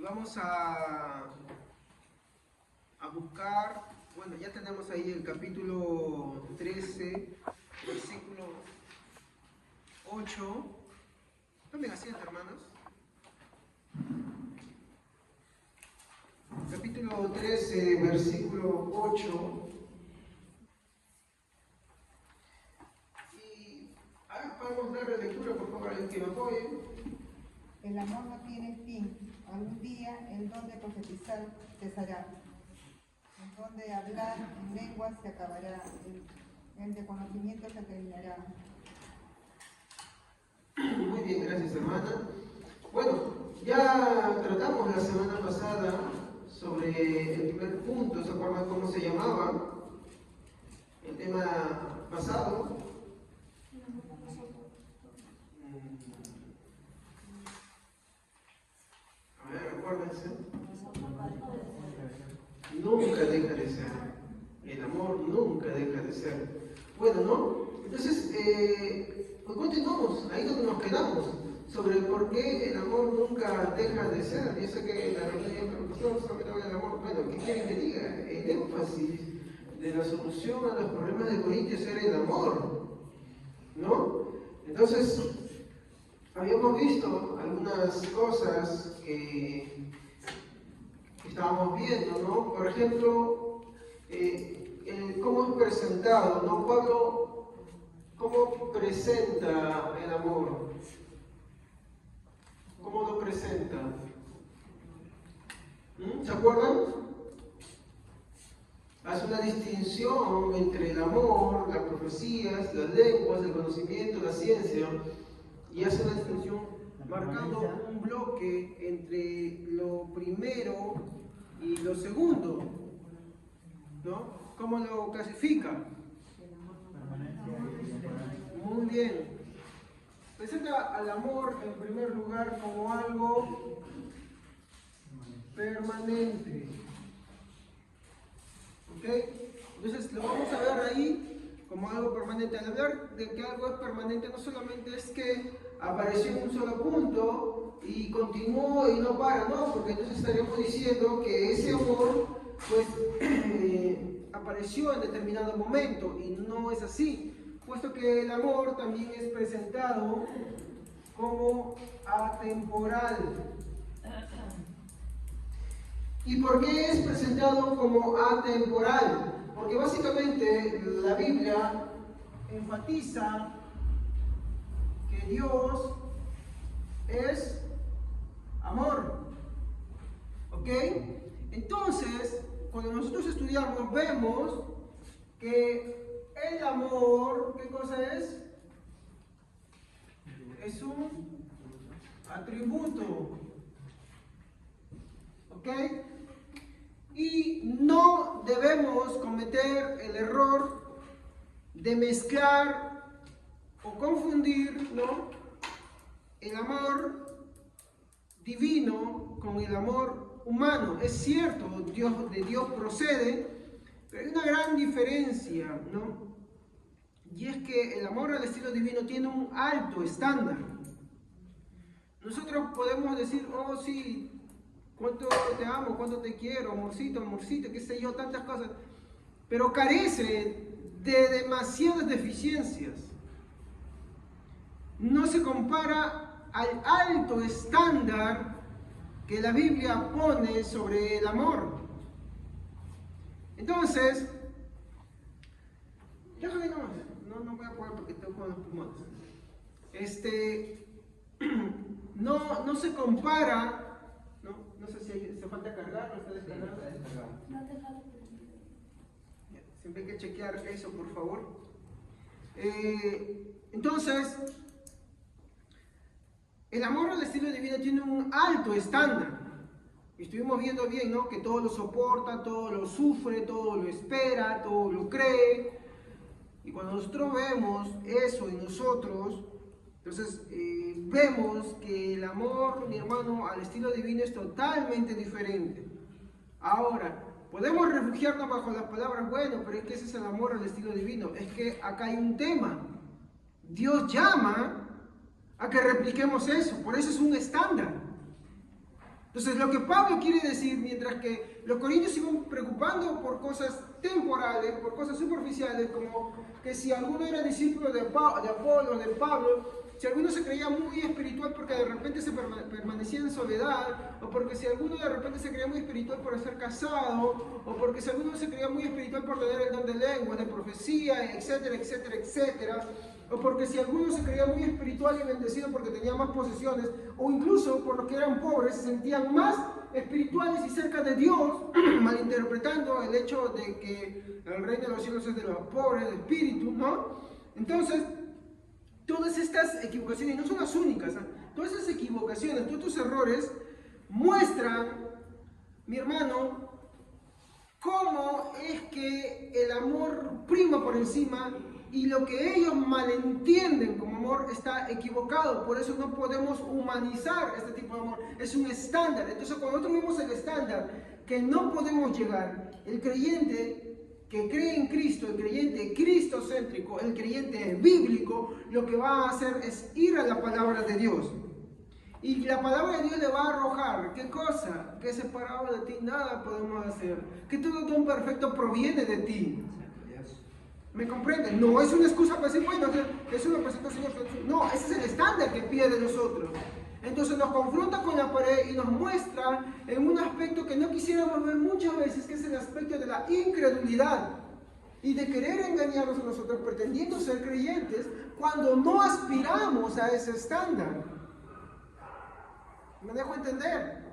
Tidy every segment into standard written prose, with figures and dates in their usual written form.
vamos a buscar, bueno, ya tenemos ahí el capítulo 13, versículo 8. Tomen asiento, hermanos. Capítulo 13, versículo 8. Y ahora podemos darle lectura, por favor, a alguien que me apoye. El amor no tiene fin. Algún día el don de profetizar cesará. El don de hablar en lenguas se acabará. El de conocimiento se terminará. Muy bien, gracias, hermana. Bueno, ya tratamos la semana pasada sobre el primer punto. ¿Se acuerdan cómo se llamaba? El tema pasado. A ver, acuérdense. Nunca deja de ser. El amor nunca deja de ser. Bueno, ¿no? Entonces, pues continuamos, ahí donde nos quedamos, sobre por qué el amor nunca deja de ser. Yo sé que la religión, pero nosotros solamente habla del amor. Bueno, ¿qué quieren que diga? El énfasis de la solución a los problemas de Corintios era el amor, ¿no? Entonces, habíamos visto algunas cosas que estábamos viendo, ¿no? Por ejemplo, cómo es presentado, ¿no? Pablo, ¿cómo presenta el amor? ¿Cómo lo presenta? ¿Se acuerdan? Hace una distinción entre el amor, las profecías, las lenguas, el conocimiento, la ciencia, y hace una distinción marcando un bloque entre lo primero y lo segundo, ¿no? ¿Cómo lo clasifica? Muy bien. Presenta al amor en primer lugar como algo permanente. ¿Ok? Entonces lo vamos a ver ahí como algo permanente. Al hablar de que algo es permanente, no solamente es que apareció en un solo punto y continuó y no para, no, porque entonces estaríamos diciendo que ese amor, pues, apareció en determinado momento, y no es así, puesto que el amor también es presentado como atemporal. ¿Y por qué es presentado como atemporal? Porque básicamente la Biblia enfatiza que Dios es amor. ¿Ok? Entonces, cuando nosotros estudiamos, vemos que el amor, ¿qué cosa es? Es un atributo. ¿Ok? Y no debemos cometer el error de mezclar o confundir, ¿no?, el amor divino con el amor humano. Es cierto, de Dios procede, pero hay una gran diferencia, ¿no? Y es que el amor al estilo divino tiene un alto estándar. Nosotros podemos decir, oh sí, cuánto te amo, cuánto te quiero, amorcito, amorcito, qué sé yo, tantas cosas, pero carece de demasiadas deficiencias. No se compara al alto estándar que la Biblia pone sobre el amor. Entonces, déjame nomás, no voy a poder porque tengo con los pulmones. No se compara, no sé si se falta cargar o está descargado. Siempre hay que chequear eso, por favor. Entonces, el amor al estilo divino tiene un alto estándar. Estuvimos viendo bien, ¿no?, que todo lo soporta, todo lo sufre, todo lo espera, todo lo cree. Y cuando nosotros vemos eso en nosotros, entonces vemos que el amor, mi hermano, al estilo divino es totalmente diferente. Ahora, podemos refugiarnos bajo las palabras, bueno, pero es que ese es el amor al estilo divino. Es que acá hay un tema. Dios llama a que repliquemos eso, por eso es un estándar. Entonces, lo que Pablo quiere decir, mientras que los corintios se iban preocupando por cosas temporales, por cosas superficiales, como que si alguno era discípulo de Apolo, de Pablo, si alguno se creía muy espiritual porque de repente se permanecía en soledad, o porque si alguno de repente se creía muy espiritual por estar casado, o porque si alguno se creía muy espiritual por tener el don de lenguas, de profecía, etcétera, etcétera, etcétera, o porque si alguno se creía muy espiritual y bendecido porque tenía más posesiones, o incluso por los que eran pobres se sentían más espirituales y cerca de Dios, malinterpretando el hecho de que el reino de los cielos es de los pobres de espíritu, ¿no? Entonces, todas estas equivocaciones, no son las únicas, ¿eh? Todas esas equivocaciones, todos estos errores muestran, mi hermano, cómo es que el amor prima por encima y lo que ellos malentienden como amor está equivocado. Por eso no podemos humanizar este tipo de amor. Es un estándar. Entonces, cuando nosotros vemos el estándar que no podemos llegar, el creyente que cree en Cristo, el creyente cristocéntrico, el creyente bíblico, lo que va a hacer es ir a la palabra de Dios. Y la palabra de Dios le va a arrojar, ¿qué cosa? Que separado de ti nada podemos hacer. Que todo don perfecto proviene de ti. ¿Me comprenden? No es una excusa para decir, bueno, eso lo presentó el Señor. No, ese es el estándar que pide de nosotros. Entonces nos confronta con la pared y nos muestra en un aspecto que no quisiéramos ver muchas veces, que es el aspecto de la incredulidad y de querer engañarnos a nosotros pretendiendo ser creyentes cuando no aspiramos a ese estándar. ¿Me dejo entender?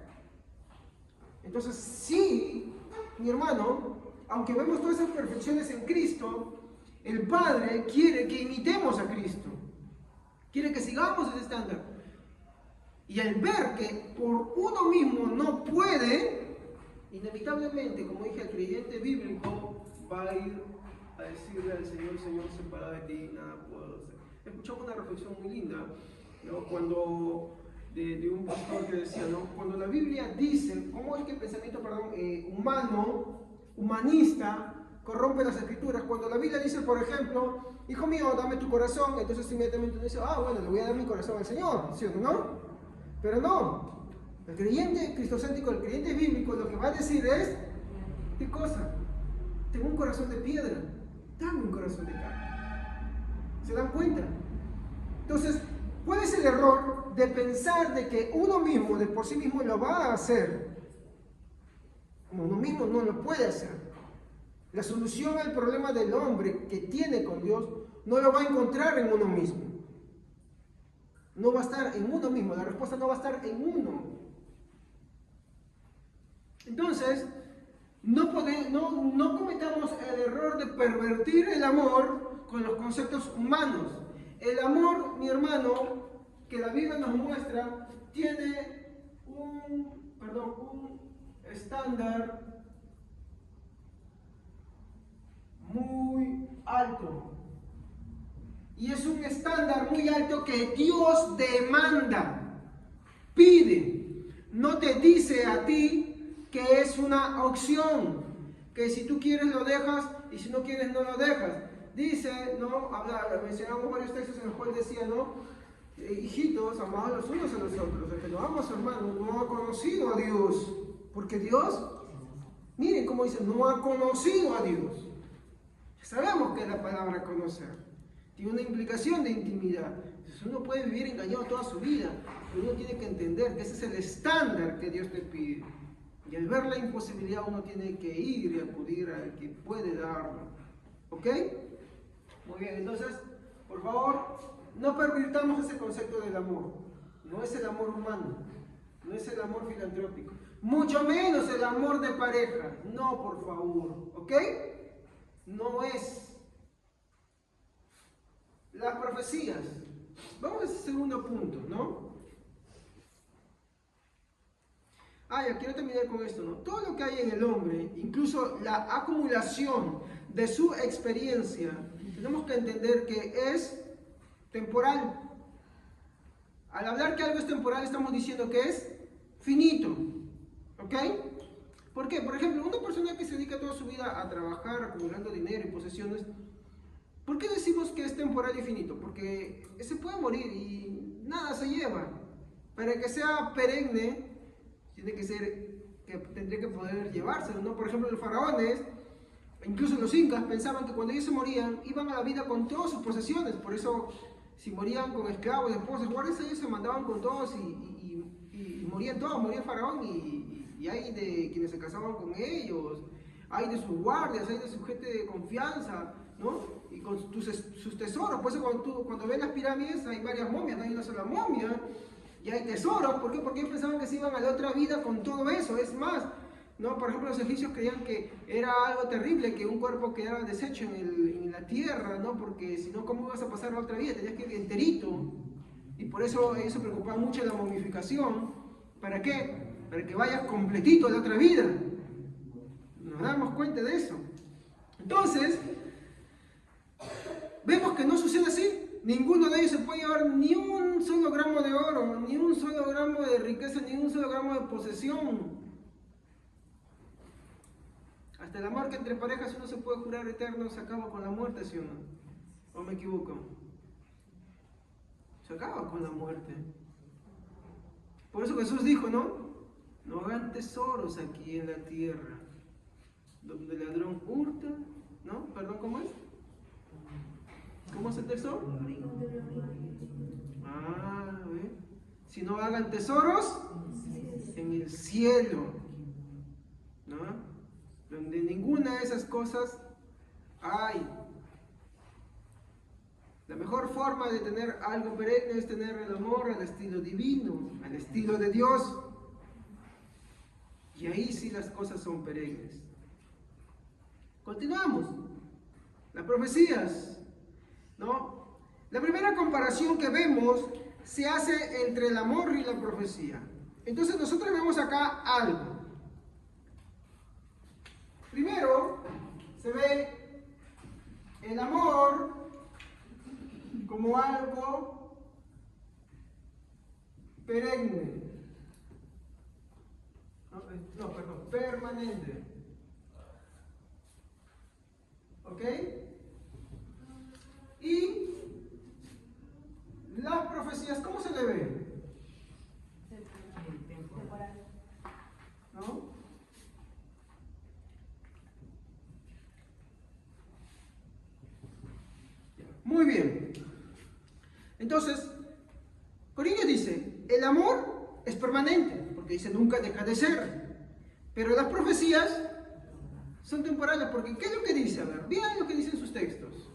Entonces sí, mi hermano, aunque vemos todas esas perfecciones en Cristo, el Padre quiere que imitemos a Cristo, quiere que sigamos ese estándar. Y al ver que por uno mismo no puede, inevitablemente, como dije, el creyente bíblico va a ir a decirle al Señor, Señor, separado de ti, nada puedo hacer. Escuchamos una reflexión muy linda, ¿no? Cuando de un pastor que decía, ¿no? Cuando la Biblia dice, ¿cómo es que el pensamiento, humanista, corrompe las escrituras? Cuando la Biblia dice, por ejemplo, hijo mío, dame tu corazón, entonces inmediatamente uno dice, bueno, le voy a dar mi corazón al Señor, ¿sí o no? Pero no, el creyente cristocéntrico, el creyente bíblico, lo que va a decir es, ¿qué cosa? Tengo un corazón de piedra, dame un corazón de carne. ¿Se dan cuenta? Entonces, ¿cuál es el error de pensar de que uno mismo, de por sí mismo, lo va a hacer? Uno mismo no lo puede hacer. La solución al problema del hombre que tiene con Dios no lo va a encontrar en uno mismo. No va a estar en uno mismo, la respuesta no va a estar en uno. Entonces, no cometamos el error de pervertir el amor con los conceptos humanos. El amor, mi hermano, que la Biblia nos muestra, tiene un estándar muy alto. Y es un estándar muy alto que Dios demanda, pide. No te dice a ti que es una opción, que si tú quieres lo dejas y si no quieres no lo dejas. Dice, ¿no? Mencionamos varios textos en los cuales decía, ¿no? Hijitos, amados los unos a los otros. El que no ama a su hermano no ha conocido a Dios. Porque Dios, miren cómo dice, no ha conocido a Dios. Sabemos que es la palabra conocer. Tiene una implicación de intimidad. Entonces uno puede vivir engañado toda su vida, pero uno tiene que entender que ese es el estándar que Dios te pide. Y al ver la imposibilidad uno tiene que ir y acudir al que puede darlo. ¿Ok? Muy bien, entonces, por favor, no pervirtamos ese concepto del amor. No es el amor humano, no es el amor filantrópico, mucho menos el amor de pareja. No, por favor. ¿Ok? No es. Las profecías. Vamos a ese segundo punto, ¿no? Ya quiero terminar con esto, ¿no? Todo lo que hay en el hombre, incluso la acumulación de su experiencia, tenemos que entender que es temporal. Al hablar que algo es temporal, estamos diciendo que es finito. ¿Ok? ¿Por qué? Por ejemplo, una persona que se dedica toda su vida a trabajar, acumulando dinero y posesiones, ¿por qué decimos que es temporal y finito? Porque se puede morir y nada se lleva. Para que sea perenne, tiene que ser, que tendría que poder llevárselo, ¿no? Por ejemplo, los faraones, incluso los incas, pensaban que cuando ellos se morían, iban a la vida con todas sus posesiones. Por eso, si morían con esclavos, esposas, guardias, ellos se mandaban con todos y morían todos, moría el faraón y hay de quienes se casaban con ellos, hay de sus guardias, hay de su gente de confianza, ¿no? Y con sus tesoros. Por eso cuando ven las pirámides hay varias momias, no hay una sola momia, y hay tesoros. ¿Por qué? Porque ellos pensaban que se iban a la otra vida con todo eso. Es más, ¿no? Por ejemplo, los egipcios creían que era algo terrible que un cuerpo quedara deshecho en la tierra, ¿no? Porque si no, ¿cómo ibas a pasar a la otra vida? Tenías que ir enterito. Y por eso ellos se preocupaban mucho de la momificación. ¿Para qué? Para que vayas completito a la otra vida. Nos damos cuenta de eso. Entonces, vemos que no sucede así. Ninguno de ellos se puede llevar ni un solo gramo de oro, ni un solo gramo de riqueza, ni un solo gramo de posesión. Hasta el amor que entre parejas uno se puede jurar eterno se acaba con la muerte, ¿sí o no? ¿O me equivoco? Se acaba con la muerte. Por eso Jesús dijo, ¿no? No hagan tesoros aquí en la tierra, donde el ladrón hurta, ¿no? Perdón, ¿cómo es? ¿Cómo es el tesoro? ¿Ve? Si no hagan tesoros en el cielo, ¿no? Donde ninguna de esas cosas hay. La mejor forma de tener algo perenne es tener el amor al estilo divino, al estilo de Dios. Y ahí sí las cosas son perennes. Continuamos. Las profecías, ¿no? La primera comparación que vemos se hace entre el amor y la profecía. Entonces nosotros vemos acá algo. Primero, se ve el amor como algo perenne. No, perdón, permanente. ¿Ok? Y las profecías, ¿cómo se le ve? ¿No? Muy bien. Entonces, Corintios dice, el amor es permanente, porque dice nunca deja de ser. Pero las profecías son temporales, porque ¿qué es lo que dice? A ver, vean lo que dicen sus textos.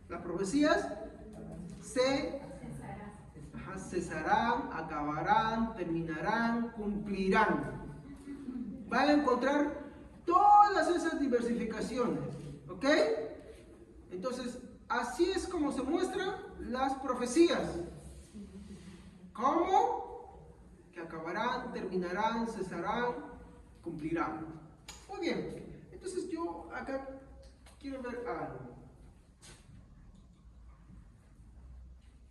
Las profecías cesarán, acabarán, terminarán, cumplirán. Van a encontrar todas esas diversificaciones, ¿ok? Entonces, así es como se muestran las profecías. ¿Cómo? Que acabarán, terminarán, cesarán, cumplirán. Muy bien. Entonces yo acá quiero ver algo.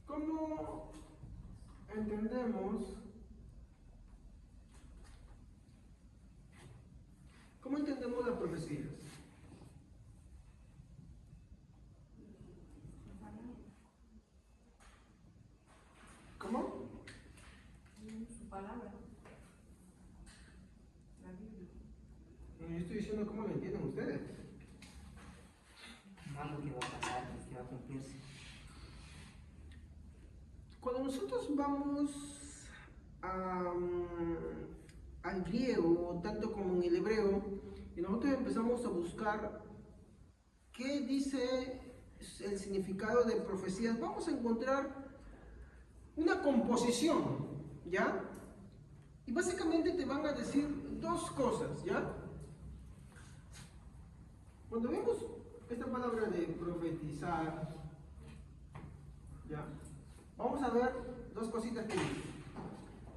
¿Cómo entendemos? ¿Cómo entendemos las profecías? ¿Cómo? Su palabra. La Biblia. Yo estoy diciendo cómo lo entienden ustedes. Algo que va a pasar, que va a cumplirse. Cuando nosotros vamos al griego, tanto como en el hebreo, y nosotros empezamos a buscar qué dice el significado de profecías, vamos a encontrar una composición, ¿ya? Y básicamente te van a decir dos cosas, ¿ya? Cuando vemos esta palabra de profetizar, ¿ya? Vamos a ver dos cositas que dice.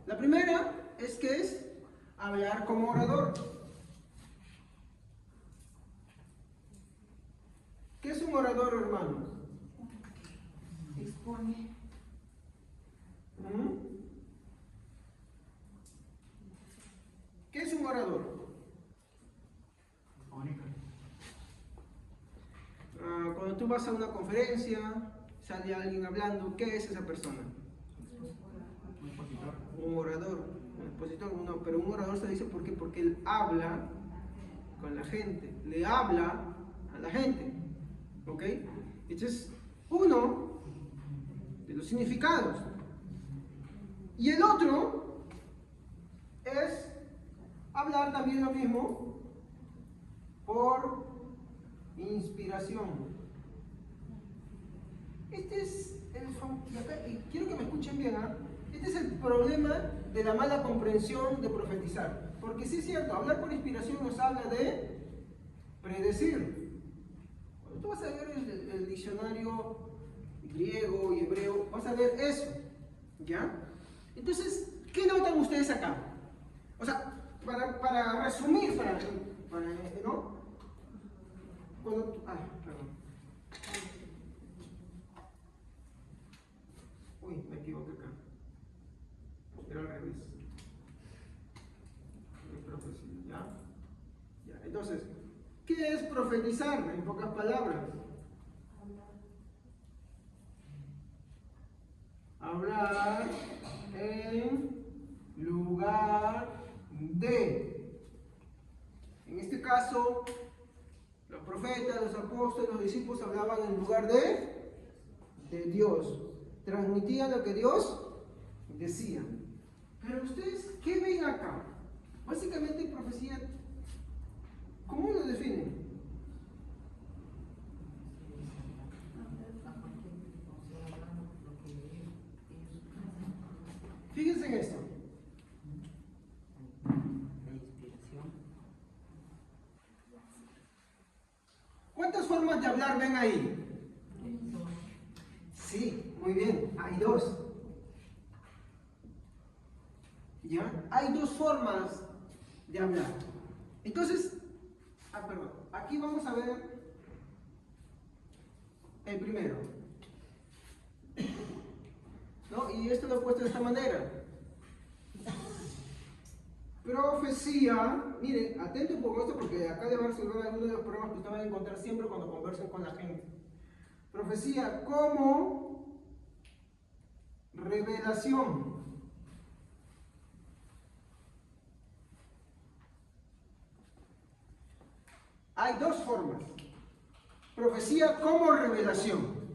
La primera es que es hablar como orador. ¿Qué es un orador, hermanos? Expone. ¿Qué es un orador? Cuando tú vas a una conferencia, sale alguien hablando, ¿qué es esa persona? Un expositor. un orador, un expositor, no, pero un orador se dice ¿por qué? Porque él habla con la gente, le habla a la gente, ¿ok? Este es uno de los significados. Y el otro es hablar también lo mismo por inspiración. Este es y quiero que me escuchen bien, ¿eh? Este es el problema de la mala comprensión de profetizar. Porque sí es cierto, hablar por inspiración nos habla de predecir. Cuando tú vas a ver el diccionario griego y hebreo, vas a ver eso, ¿ya? Entonces, ¿qué notan ustedes acá? O sea, para resumir, ¿no? Perdón. Uy, me equivoqué acá. Era al revés. ¿Ya? Ya. Entonces, ¿qué es profetizar? En pocas palabras. Hablar en lugar de. En este caso, los profetas, los apóstoles, los discípulos hablaban en lugar de Dios. Transmitían lo que Dios decía. Pero ustedes, ¿qué ven acá? Básicamente profecía, ¿cómo lo definen? Fíjense en esto. La inspiración. ¿Cuántas formas de hablar ven ahí? Sí, muy bien, hay dos. ¿Ya? Hay dos formas de hablar. Entonces, perdón, aquí vamos a ver el primero. ¿No? Y esto lo he puesto de esta manera. Profecía, miren, atento un poco a esto porque acá le va a resolver algunos de los problemas que ustedes van a encontrar siempre cuando conversen con la gente. Profecía como revelación. Hay dos formas. Profecía como revelación.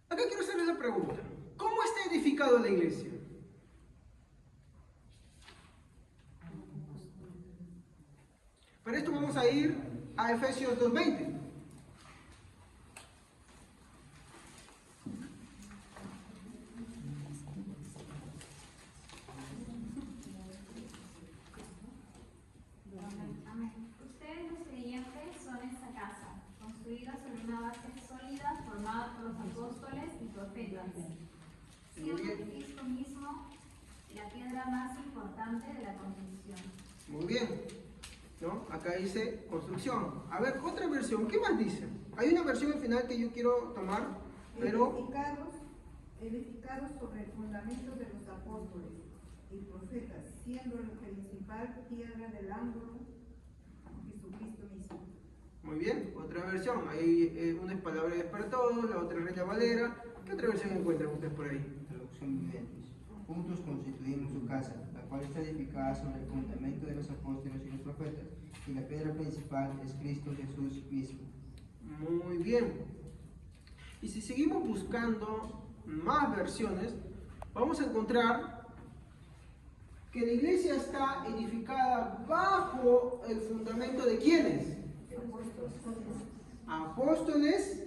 Acá quiero hacerles la pregunta. ¿Cómo está edificado la iglesia? Para esto vamos a ir a Efesios 2:20. Ustedes los creyentes son esta casa, construida sobre una base sólida formada por los apóstoles y profetas, siendo Cristo mismo la piedra más importante de la construcción. Muy bien. ¿No? Acá dice construcción. A ver, otra versión. ¿Qué más dice? Hay una versión al final que yo quiero tomar, pero... Edificados sobre el fundamento de los apóstoles y profetas, siendo la principal piedra del ángulo Jesucristo mismo. Muy bien, otra versión. Hay una es palabra para todos, la otra es Reina Valera. ¿Qué otra versión encuentran ustedes por ahí? Traducción vivientes. Juntos constituimos su casa, la cual está edificada sobre el fundamento de los apóstoles y los profetas, y la piedra principal es Cristo Jesús mismo. Muy bien. Y si seguimos buscando más versiones, vamos a encontrar que la iglesia está edificada bajo el fundamento de ¿quiénes? Apóstoles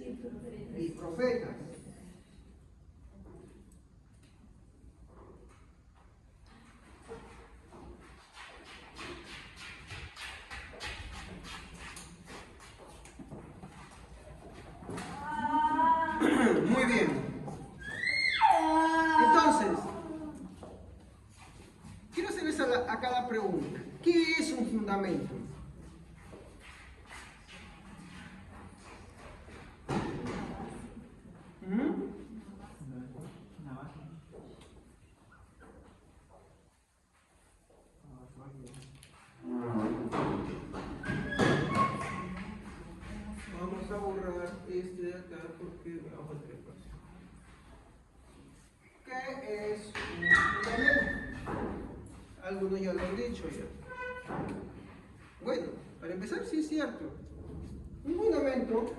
y profetas. Muy bien. Entonces, quiero hacerles acá la pregunta. ¿Qué es un fundamento? Vamos a borrar este de acá porque vamos a hacer espacio. ¿Qué es un Algunos ya lo han dicho ya. Bueno, para empezar sí es cierto. Un fundamento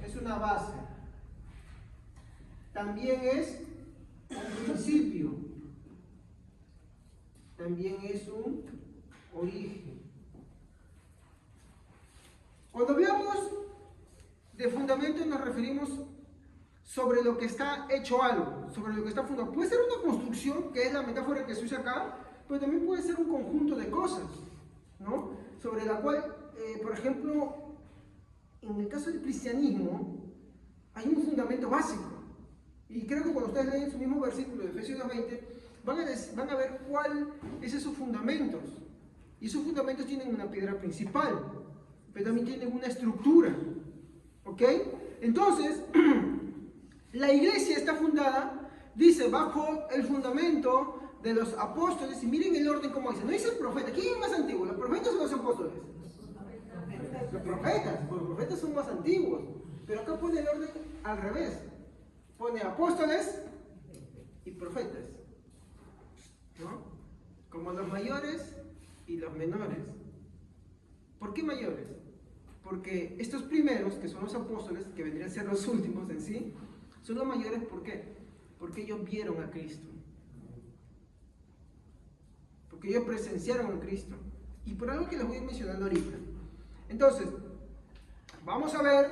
es una base. También es un principio. También es un origen. Cuando hablamos de fundamento nos referimos sobre lo que está hecho algo, sobre lo que está fundado. Puede ser una construcción, que es la metáfora que se usa acá, pero también puede ser un conjunto de cosas, ¿no? Sobre la cual, por ejemplo, en el caso del cristianismo, hay un fundamento básico. Y creo que cuando ustedes leen su mismo versículo de Efesios 2:20, van a ver cuál es esos fundamentos. Y esos fundamentos tienen una piedra principal, pero también tienen una estructura. ¿Ok? Entonces, la iglesia está fundada, dice, bajo el fundamento de los apóstoles, y miren el orden como dice. No dice el profeta. ¿Quién es más antiguo? ¿Los profetas o los apóstoles? Los profetas, porque los profetas son más antiguos. Pero acá pone el orden al revés. Pone apóstoles y profetas, ¿no? Como los mayores y los menores. ¿Por qué mayores? Porque estos primeros, que son los apóstoles, que vendrían a ser los últimos en sí, son los mayores. ¿Por qué? Porque ellos vieron a Cristo. Porque ellos presenciaron a Cristo. Y por algo que les voy a ir mencionando ahorita. Entonces, vamos a ver,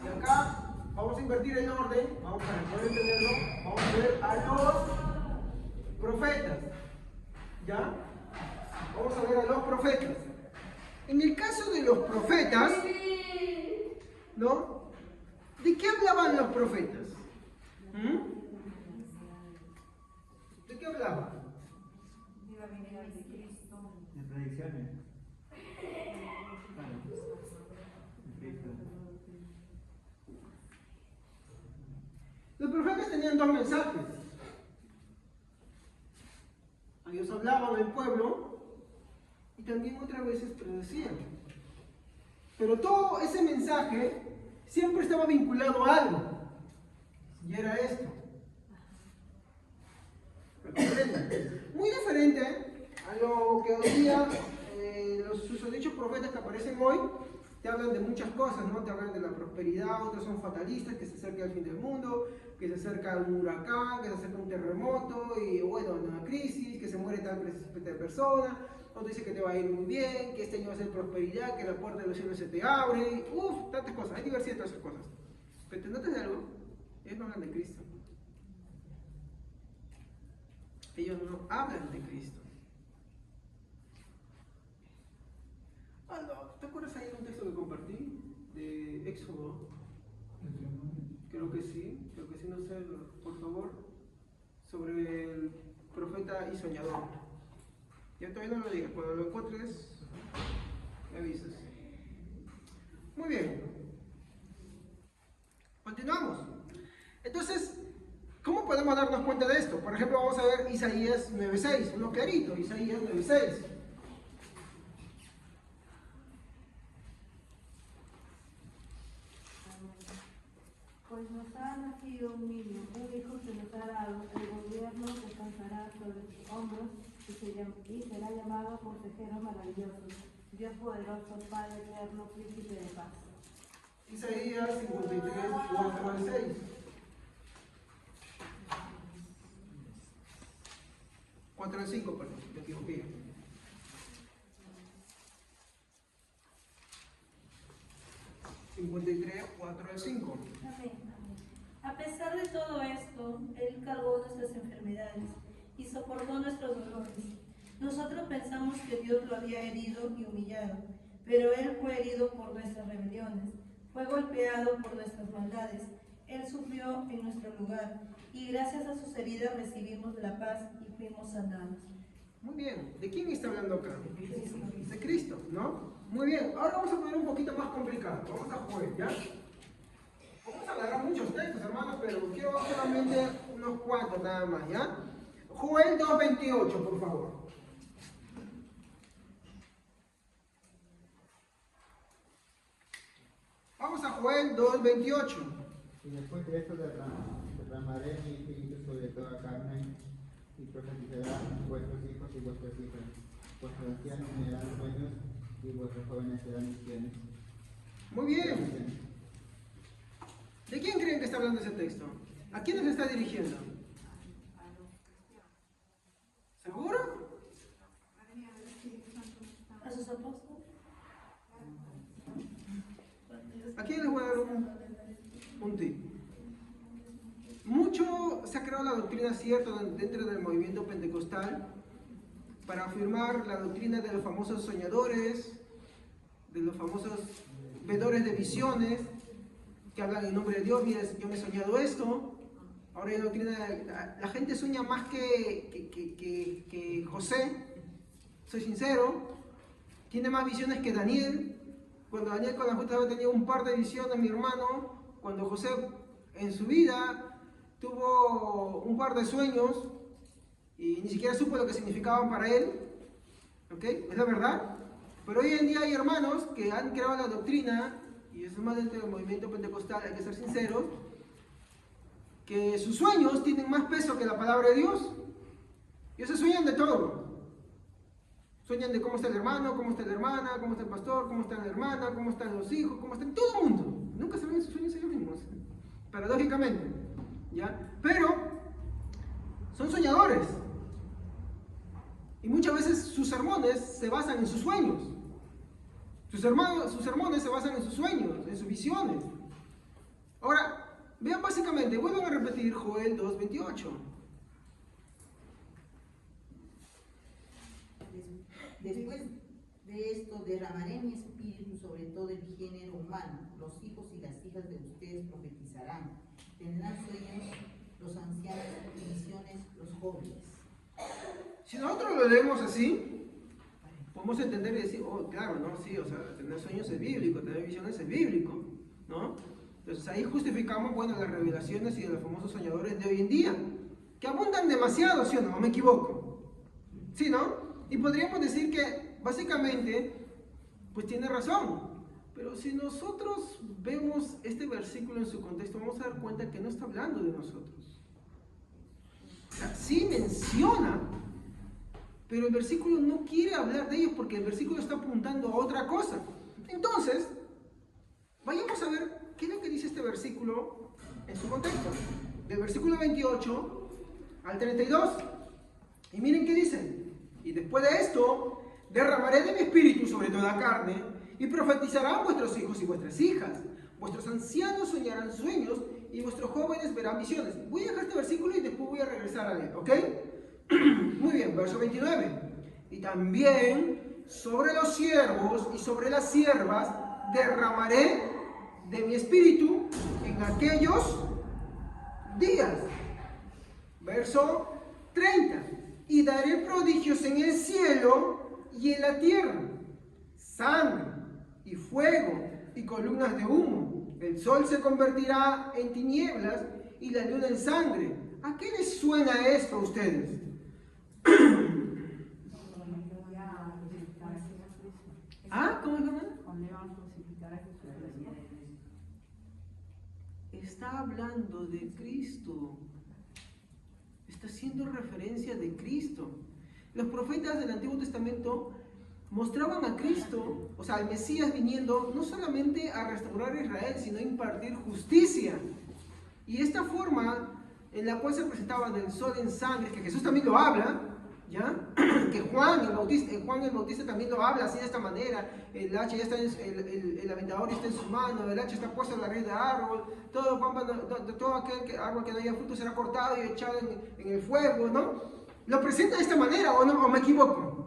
y acá vamos a invertir el orden, vamos para poder entenderlo, vamos a ver a los profetas, ¿ya? Vamos a ver a los profetas. En el caso de los profetas, ¿no? ¿De qué hablaban los profetas? ¿De qué hablaban? De predicciones. Los profetas tenían dos mensajes. Ellos hablaban al pueblo y también otras veces predecían. Pero todo ese mensaje siempre estaba vinculado a algo. Y era esto. Muy diferente a lo que hoy día los susodichos profetas que aparecen hoy te hablan de muchas cosas, ¿no? Te hablan de la prosperidad, otros son fatalistas, que se acerca el fin del mundo, que se acerca un huracán, que se acerca un terremoto, y bueno, una crisis, que se muere tal persona, otro dice que te va a ir muy bien, que este año va a ser prosperidad, que la puerta de los cielos se te abre, tantas cosas, hay diversidad de todas esas cosas. Pero te notas de algo, ellos no hablan de Cristo. Ellos no hablan de Cristo. ¿Te acuerdas ahí de un texto que compartí? De Éxodo. Creo que sí, no sé, por favor. Sobre el profeta y soñador. Ya todavía no lo digas, cuando lo encuentres, me avisas. Muy bien. Continuamos. Entonces, ¿cómo podemos darnos cuenta de esto? Por ejemplo, vamos a ver Isaías 9:6, uno clarito, Isaías 9:6. Pues nos ha nacido un niño, un hijo se nos ha dado, el gobierno descansará sobre sus hombros y será llamado Consejero Maravilloso, Dios Poderoso, Padre Eterno, Príncipe de Paz. Isaías 53, 4 al 6. Cuatro al 5, perdón, me equivoqué. (53, 4 al 5). Amén. A pesar de todo esto, Él cargó nuestras enfermedades y soportó nuestros dolores. Nosotros pensamos que Dios lo había herido y humillado, pero Él fue herido por nuestras rebeliones, fue golpeado por nuestras maldades. Él sufrió en nuestro lugar, y gracias a sus heridas recibimos la paz y fuimos sanados. Muy bien. ¿De quién está hablando acá? De Cristo, ¿no? Muy bien. Ahora vamos a poner un poquito más complicado. Vamos a Joel, ¿ya? Vamos a agarrar muchos textos, hermanos, pero quiero solamente unos cuantos nada más, ¿ya? Joel 2:28, por favor. Vamos a Joel 2:28. Y después de esto derramaré mi espíritu sobre toda carne, y profetizarán vuestros hijos y vuestras hijas. Vuestros ancianos tendrán sueños y vuestros jóvenes serán visiones. Muy bien. ¿De quién creen que está hablando ese texto? ¿A quién se está dirigiendo? ¿Seguro? ¿A sus apóstoles? ¿A quién les voy a dar un tip? Mucho se ha creado la doctrina cierta dentro del movimiento pentecostal para afirmar la doctrina de los famosos soñadores, de los famosos vedores de visiones, que hablan en nombre de Dios. Mira, yo me he soñado esto. Ahora hay doctrina, la gente sueña más que José, soy sincero, tiene más visiones que Daniel. Cuando Daniel con la justa tenía un par de visiones, mi hermano, cuando José en su vida tuvo un par de sueños y ni siquiera supo lo que significaban para él, ¿ok? Es la verdad. Pero hoy en día hay hermanos que han creado la doctrina, y eso es más dentro del movimiento pentecostal, hay que ser sinceros, que sus sueños tienen más peso que la palabra de Dios. Y ellos sueñan de todo. Sueñan de cómo está el hermano, cómo está la hermana, cómo está el pastor, cómo está la hermana, cómo están los hijos, cómo está todo el mundo. Nunca se ven sus sueños ellos mismos, paradójicamente, ¿ya? Pero son soñadores. Y muchas veces sus sermones se basan en sus sueños. Sus sermones se basan en sus sueños, en sus visiones. Ahora, vean básicamente, vuelvan a repetir Joel 2:28. Después de esto derramaré mi espíritu sobre todo el género humano. Los hijos y las hijas de ustedes profetizarán. Tendrán sueños los ancianos y visiones los jóvenes. Si nosotros lo leemos así, podemos entender y decir, oh, claro, ¿no? Sí, o sea, tener sueños es bíblico, tener visiones es bíblico, ¿no? Entonces ahí justificamos, bueno, las revelaciones y de los famosos soñadores de hoy en día, que abundan demasiado, ¿sí o no? ¿Me equivoco? ¿Sí, no? Y podríamos decir que, básicamente, pues tiene razón. Pero si nosotros vemos este versículo en su contexto, vamos a dar cuenta que no está hablando de nosotros. O sea, sí menciona, pero el versículo no quiere hablar de ellos porque el versículo está apuntando a otra cosa. Entonces, vayamos a ver qué es lo que dice este versículo en su contexto. Del versículo 28 al 32. Y miren qué dice. Y después de esto, derramaré de mi espíritu sobre toda carne, y profetizarán vuestros hijos y vuestras hijas. Vuestros ancianos soñarán sueños, y vuestros jóvenes verán visiones. Voy a dejar este versículo y después voy a regresar a él, ¿ok? Muy bien, verso 29. Y también sobre los siervos y sobre las siervas derramaré de mi espíritu en aquellos días. Verso 30. Y daré prodigios en el cielo y en la tierra, sangre y fuego y columnas de humo. El sol se convertirá en tinieblas y la luna en sangre. ¿A qué les suena esto a ustedes? ¿Ah? ¿Cómo? Está hablando de Cristo. Está haciendo referencia de Cristo. Los profetas del Antiguo Testamento mostraban a Cristo, o sea, al Mesías viniendo no solamente a restaurar a Israel, sino a impartir justicia. Y esta forma en la cual se presentaba del sol en sangre, que Jesús también lo habla, ¿ya? Que Juan el Bautista también lo habla así de esta manera. El hacha ya está el aventador está en su mano, el hacha está puesta en la raíz del árbol, todo aquel árbol que no haya fruto será cortado y echado en el fuego, ¿no? Lo presenta de esta manera, ¿o no? ¿O me equivoco?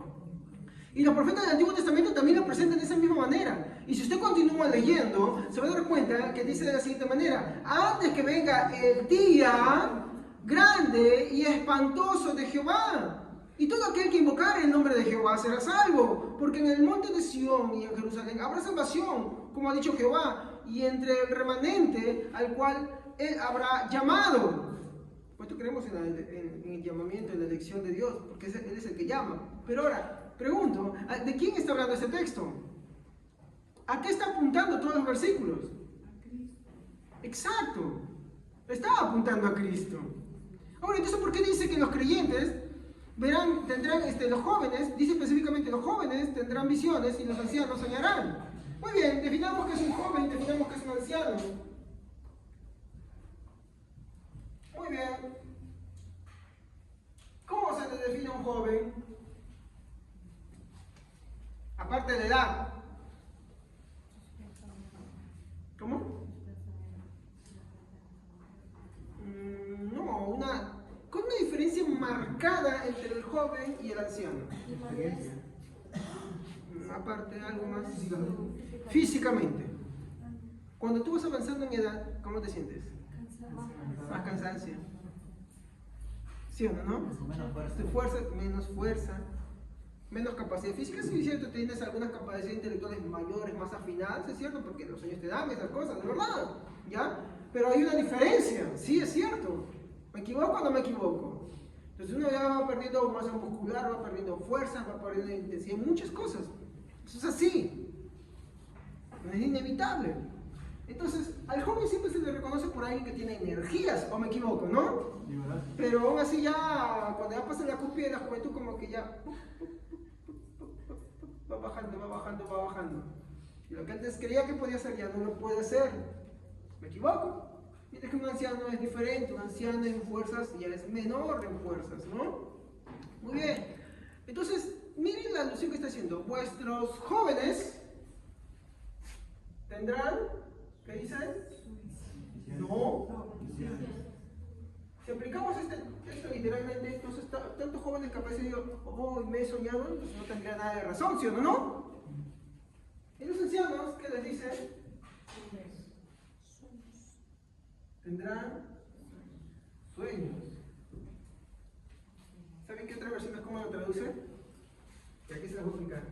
Y los profetas del Antiguo Testamento también lo presentan de esa misma manera. Y si usted continúa leyendo, se va a dar cuenta que dice de la siguiente manera: antes que venga el día grande y espantoso de Jehová, y todo aquel que invocare el nombre de Jehová será salvo, porque en el monte de Sión y en Jerusalén habrá salvación, como ha dicho Jehová, y entre el remanente al cual él habrá llamado. Puesto creemos en el llamamiento, en la elección de Dios, porque Él es el que llama. Pero ahora, pregunto, ¿de quién está hablando este texto? ¿A qué está apuntando todos los versículos? A Cristo. Exacto, está apuntando a Cristo. Ahora, entonces, ¿por qué dice que los creyentes tendrán, los jóvenes, dice específicamente, los jóvenes tendrán visiones y los ancianos soñarán. Muy bien, definamos que es un joven, definamos que es un anciano. Muy bien. ¿Cómo se le define a un joven? Aparte de la edad. ¿Cómo? No, con una diferencia marcada entre el joven y el anciano. Aparte, algo más físicamente. Cuando tú vas avanzando en edad, ¿cómo te sientes? Más cansancio. ¿Sí o no? Menos fuerza, menos capacidad física. Sí, es cierto, tienes algunas capacidades intelectuales mayores, más afinadas, es cierto, porque los años te dan esas cosas, de verdad, ¿ya? Pero hay una diferencia, sí, es cierto. ¿Me equivoco o no me equivoco? Entonces uno ya va perdiendo masa muscular, va perdiendo fuerza, va perdiendo intensidad, muchas cosas. Eso es así. Es inevitable. Entonces, al joven siempre se le reconoce por alguien que tiene energías, o me equivoco, ¿no? Pero aún así ya, cuando ya pasa la cúspide de la juventud, como que ya va bajando, va bajando, va bajando. Y lo que antes creía que podía hacer, ya no lo puede hacer. ¿Me equivoco? Mientras que un anciano es diferente, un anciano en fuerzas ya es menor en fuerzas, ¿no? Muy bien. Entonces, miren la alusión que está haciendo. Vuestros jóvenes tendrán, ¿qué dice? No. Si aplicamos esto literalmente, entonces tantos jóvenes que aparecen y digo, oh, me he soñado, entonces no tendría nada de razón, ¿sí o no? Y los ancianos, ¿qué les dice? Tendrán sueños. ¿Saben qué otra versión es cómo lo traduce? Y aquí se las voy a explicar.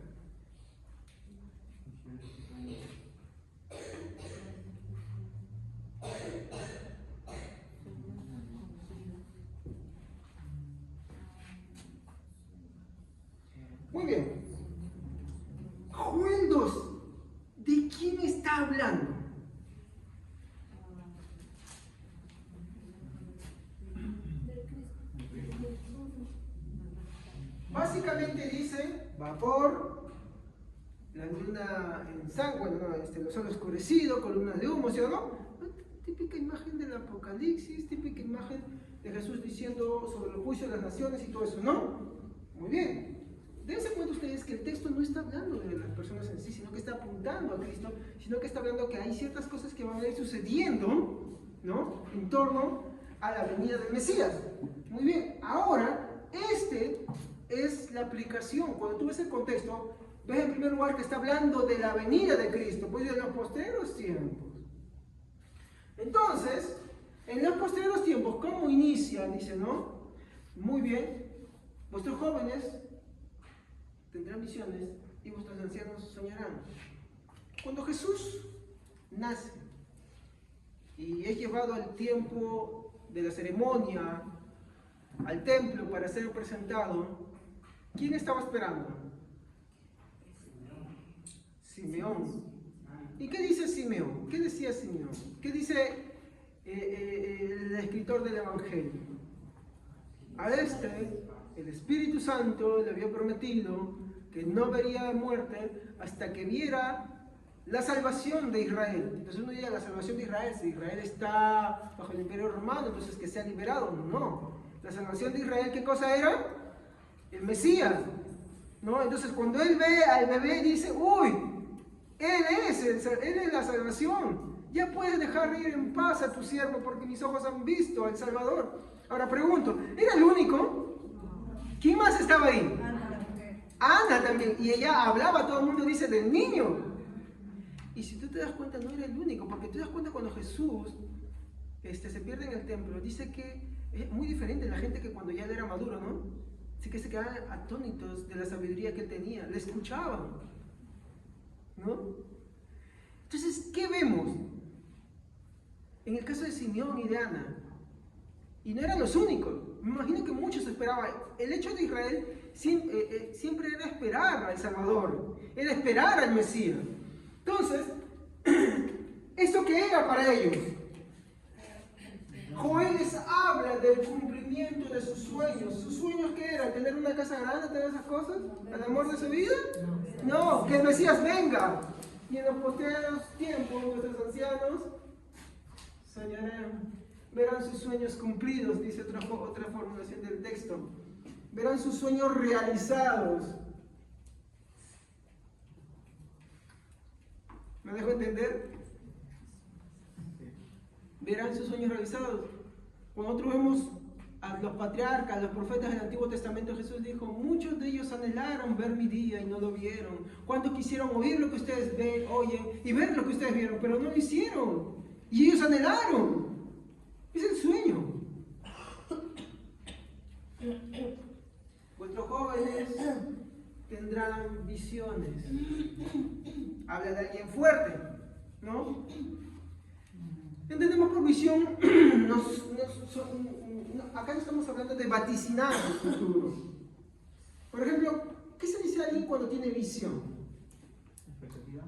Muy bien. Joel 2, ¿de quién está hablando? Básicamente dice vapor, la luna en sangre, el sol oscurecido, columnas de humo, ¿sí o no? Típica imagen del Apocalipsis, típica imagen de Jesús diciendo sobre el juicio de las naciones y todo eso, ¿no? Muy bien. Dense cuenta ustedes que el texto no está hablando de las personas en sí, sino que está apuntando a Cristo, sino que está hablando que hay ciertas cosas que van a ir sucediendo, ¿no? En torno a la venida del Mesías. Muy bien, ahora, es la aplicación. Cuando tú ves el contexto, ves en primer lugar que está hablando de la venida de Cristo, pues de los posteriores tiempos. Entonces, en los posteriores tiempos, ¿cómo inicia? Dice, ¿no? Muy bien, vuestros jóvenes tendrán visiones y vuestros ancianos soñarán. Cuando Jesús nace y es llevado al tiempo de la ceremonia, al templo para ser presentado, ¿quién estaba esperando? Simeón. ¿Y qué dice Simeón? ¿Qué decía Simeón? ¿Qué dice el escritor del Evangelio? A el Espíritu Santo le había prometido que no vería muerte hasta que viera la salvación de Israel. Entonces uno diría, la salvación de Israel, si Israel está bajo el imperio romano, entonces que sea liberado. No. La salvación de Israel, ¿qué cosa era? El Mesías, ¿no? Entonces cuando él ve al bebé dice, uy, él es la salvación, ya puedes dejar ir en paz a tu siervo porque mis ojos han visto al Salvador. Ahora pregunto, ¿era el único? ¿Quién más estaba ahí? Ana también, y ella hablaba, todo el mundo dice, del niño. Y si tú te das cuenta, no era el único, porque tú te das cuenta cuando Jesús se pierde en el templo, dice que es muy diferente la gente que cuando ya era maduro, ¿no? Así que se quedaban atónitos de la sabiduría que él tenía, le escuchaban, ¿no? Entonces, ¿qué vemos? En el caso de Simeón y de Ana, y no eran los únicos, me imagino que muchos esperaban. El hecho de Israel siempre era esperar al Salvador, era esperar al Mesías. Entonces, ¿esto qué era para ellos? Joel les habla del cumplimiento de sus sueños. ¿Sus sueños qué eran? ¿Tener una casa grande, tener esas cosas? ¿El amor de su vida? No, que el Mesías venga. Y en los posteriores tiempos nuestros ancianos soñarán. Verán sus sueños cumplidos, dice otra formulación del texto. Verán sus sueños realizados. ¿Me dejo entender? Verán sus sueños realizados. Cuando nosotros vemos a los patriarcas, a los profetas del Antiguo Testamento, Jesús dijo, muchos de ellos anhelaron ver mi día y no lo vieron. ¿Cuántos quisieron oír lo que ustedes oyen y ver lo que ustedes vieron? Pero no lo hicieron. Y ellos anhelaron. Es el sueño. Vuestros jóvenes tendrán visiones. Habla de alguien fuerte, ¿no? Entendemos por visión, acá no estamos hablando de vaticinar el futuro. Por ejemplo, ¿qué se dice a alguien cuando tiene visión? Expectativa.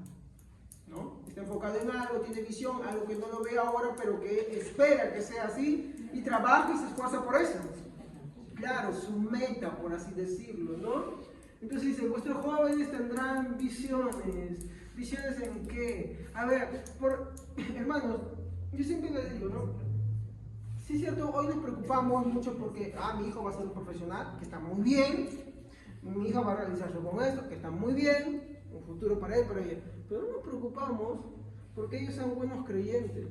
¿No? Está enfocado en algo, tiene visión, algo que no lo ve ahora, pero que espera que sea así, y trabaja y se esfuerza por eso. Claro, su meta, por así decirlo, ¿no? Entonces dice, vuestros jóvenes tendrán visiones. ¿Visiones en qué? A ver, hermanos, yo siempre les digo, ¿no? Sí es cierto, hoy nos preocupamos mucho porque, mi hijo va a ser un profesional, que está muy bien, mi hija va a realizarse con esto, que está muy bien, un futuro para él, para ella. Pero no nos preocupamos porque ellos sean buenos creyentes,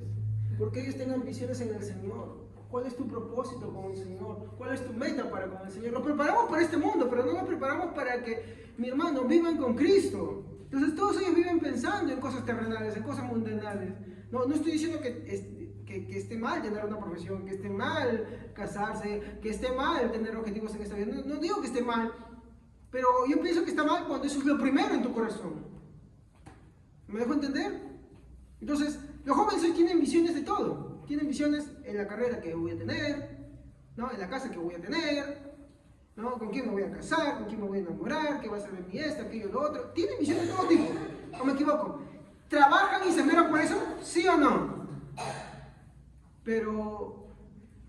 porque ellos tengan visiones en el Señor. ¿Cuál es tu propósito con el Señor? ¿Cuál es tu meta para con el Señor? Nos preparamos para este mundo, pero no nos preparamos para que, mi hermano, vivan con Cristo. Entonces todos ellos viven pensando en cosas terrenales, en cosas mundanales. No estoy diciendo que esté mal tener una profesión, que esté mal casarse, que esté mal tener objetivos en esta vida. No digo que esté mal, pero yo pienso que está mal cuando eso es lo primero en tu corazón. ¿Me dejo entender? Entonces, los jóvenes hoy tienen visiones de todo. Tienen visiones en la carrera que voy a tener, ¿no? En la casa que voy a tener, ¿no? Con quién me voy a casar, con quién me voy a enamorar, qué va a ser de mi aquello, lo otro. Tienen visiones de todo tipo, ¿o me equivoco? ¿Trabajan y se esmeran por eso? ¿Sí o no? Pero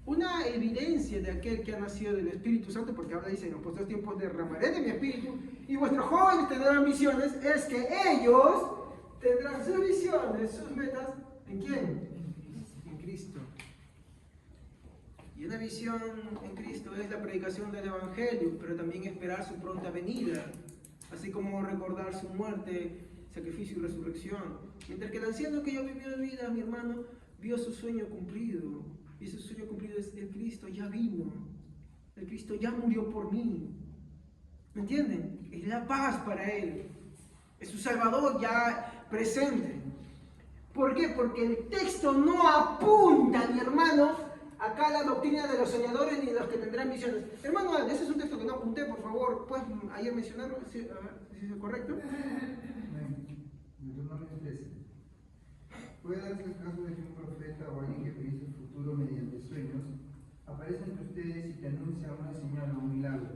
una evidencia de aquel que ha nacido del Espíritu Santo, porque ahora dice, en los posteriores tiempos derramaré de mi Espíritu, y vuestros jóvenes tendrán visiones, es que ellos tendrán sus visiones, sus metas, ¿en quién? En Cristo. Y una visión en Cristo es la predicación del Evangelio, pero también esperar su pronta venida, así como recordar su muerte, sacrificio y resurrección. Mientras que el anciano que ya vivió en vida, mi hermano, vio su sueño cumplido. Y ese sueño cumplido es el Cristo ya vino. El Cristo ya murió por mí. ¿Me entienden? Es la paz para él. Es su Salvador ya presente. ¿Por qué? Porque el texto no apunta, mi hermano, acá la doctrina de los soñadores ni de los que tendrán visiones. Hermano, ese es un texto que no apunté, por favor. ¿Puedes ayer mencionarlo? ¿Sí? A ver, ¿si es correcto? Deuteronomio 13. Puede darse el caso de que un profeta o alguien que predice el futuro mediante sueños aparece entre ustedes y te anuncia una señal o un milagro.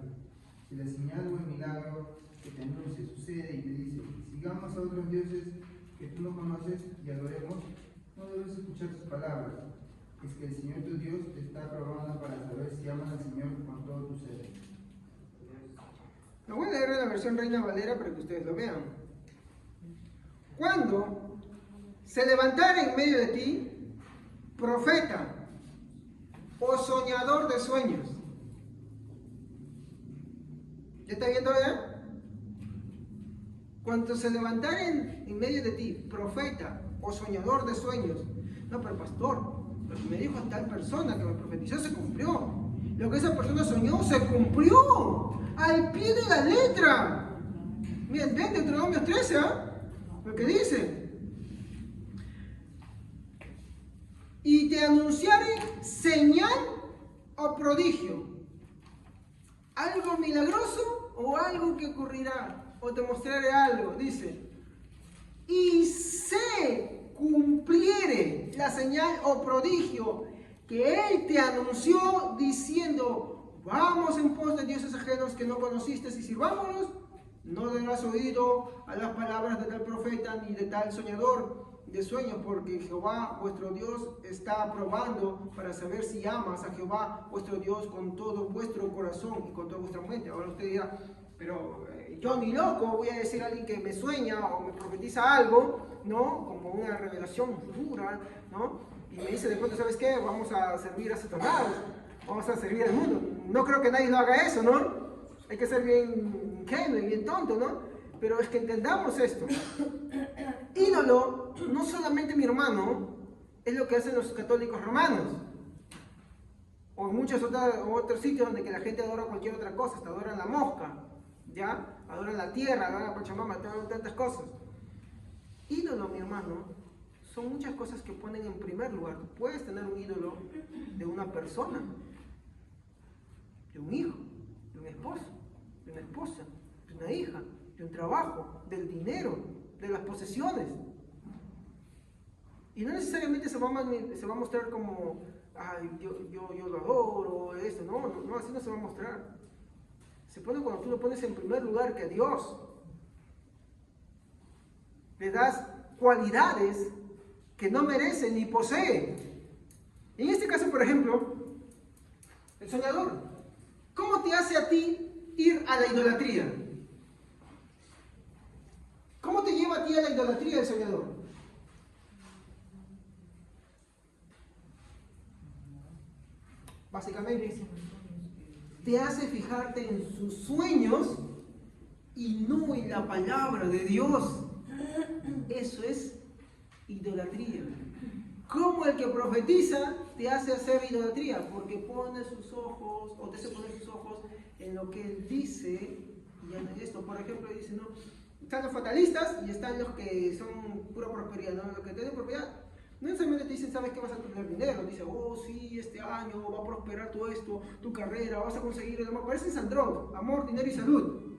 Si la señal o el milagro que te anuncia sucede y te dice, sigamos a otros dioses que tú no conoces y adoremos, no debes escuchar sus palabras. Es que el Señor tu Dios te está probando para saber si amas al Señor con todo tu ser. Lo voy a leer en la versión Reina Valera para que ustedes lo vean. Cuando se levantara en medio de ti profeta o soñador de sueños. ¿Ya está viendo ya? Cuando se levantara en medio de ti profeta o soñador de sueños. No, pero pastor, lo que me dijo tal persona que me profetizó se cumplió. Lo que esa persona soñó se cumplió al pie de la letra. Miren, ven Deuteronomio 13, lo que dice. Y te anunciaré señal o prodigio, algo milagroso o algo que ocurrirá, o te mostraré algo, dice, y se cumpliere la señal o prodigio que él te anunció diciendo, vamos en pos de dioses ajenos que no conociste y sirvámonos, no darás oído a las palabras de tal profeta ni de tal soñador, de sueños, porque Jehová vuestro Dios está probando para saber si amas a Jehová vuestro Dios con todo vuestro corazón y con toda vuestra mente. Ahora usted dirá, pero yo ni loco voy a decir a alguien que me sueña o me profetiza algo, ¿no? Como una revelación futura, ¿no? Y me dice de pronto, ¿sabes qué? Vamos a servir a Satanás, vamos a servir al mundo. No creo que nadie lo haga eso, ¿no? Hay que ser bien ingenuo y bien tonto, ¿no? Pero es que entendamos esto. Ídolo, no solamente, mi hermano, es lo que hacen los católicos romanos. O en muchos otros sitios donde que la gente adora cualquier otra cosa, hasta adoran la mosca, ¿ya? Adoran la tierra, adoran la Pachamama, adoran tantas cosas. Ídolo, mi hermano, son muchas cosas que ponen en primer lugar. Tú puedes tener un ídolo de una persona, de un hijo, de un esposo, de una esposa, de una hija, de un trabajo, del dinero, de las posesiones. Y no necesariamente se va a mostrar como, ay, yo lo adoro, esto, no, así no se va a mostrar. Se pone cuando tú lo pones en primer lugar que a Dios. Le das cualidades que no merece ni posee. En este caso, por ejemplo, el soñador. ¿Cómo te hace a ti ir a la idolatría? ¿Cómo te lleva a ti a la idolatría el soñador? Básicamente, te hace fijarte en sus sueños y no en la palabra de Dios. Eso es idolatría. ¿Cómo el que profetiza te hace hacer idolatría? Porque pone sus ojos, o te hace poner sus ojos en lo que él dice, y en esto, por ejemplo, dice, no, están los fatalistas y están los que son pura prosperidad, ¿no? Los que tienen prosperidad, no necesariamente te dicen, ¿sabes qué? Vas a tener dinero. Dice, oh, sí, este año va a prosperar todo esto, tu carrera, vas a conseguir el amor. Parece Sandrón, amor, dinero y salud,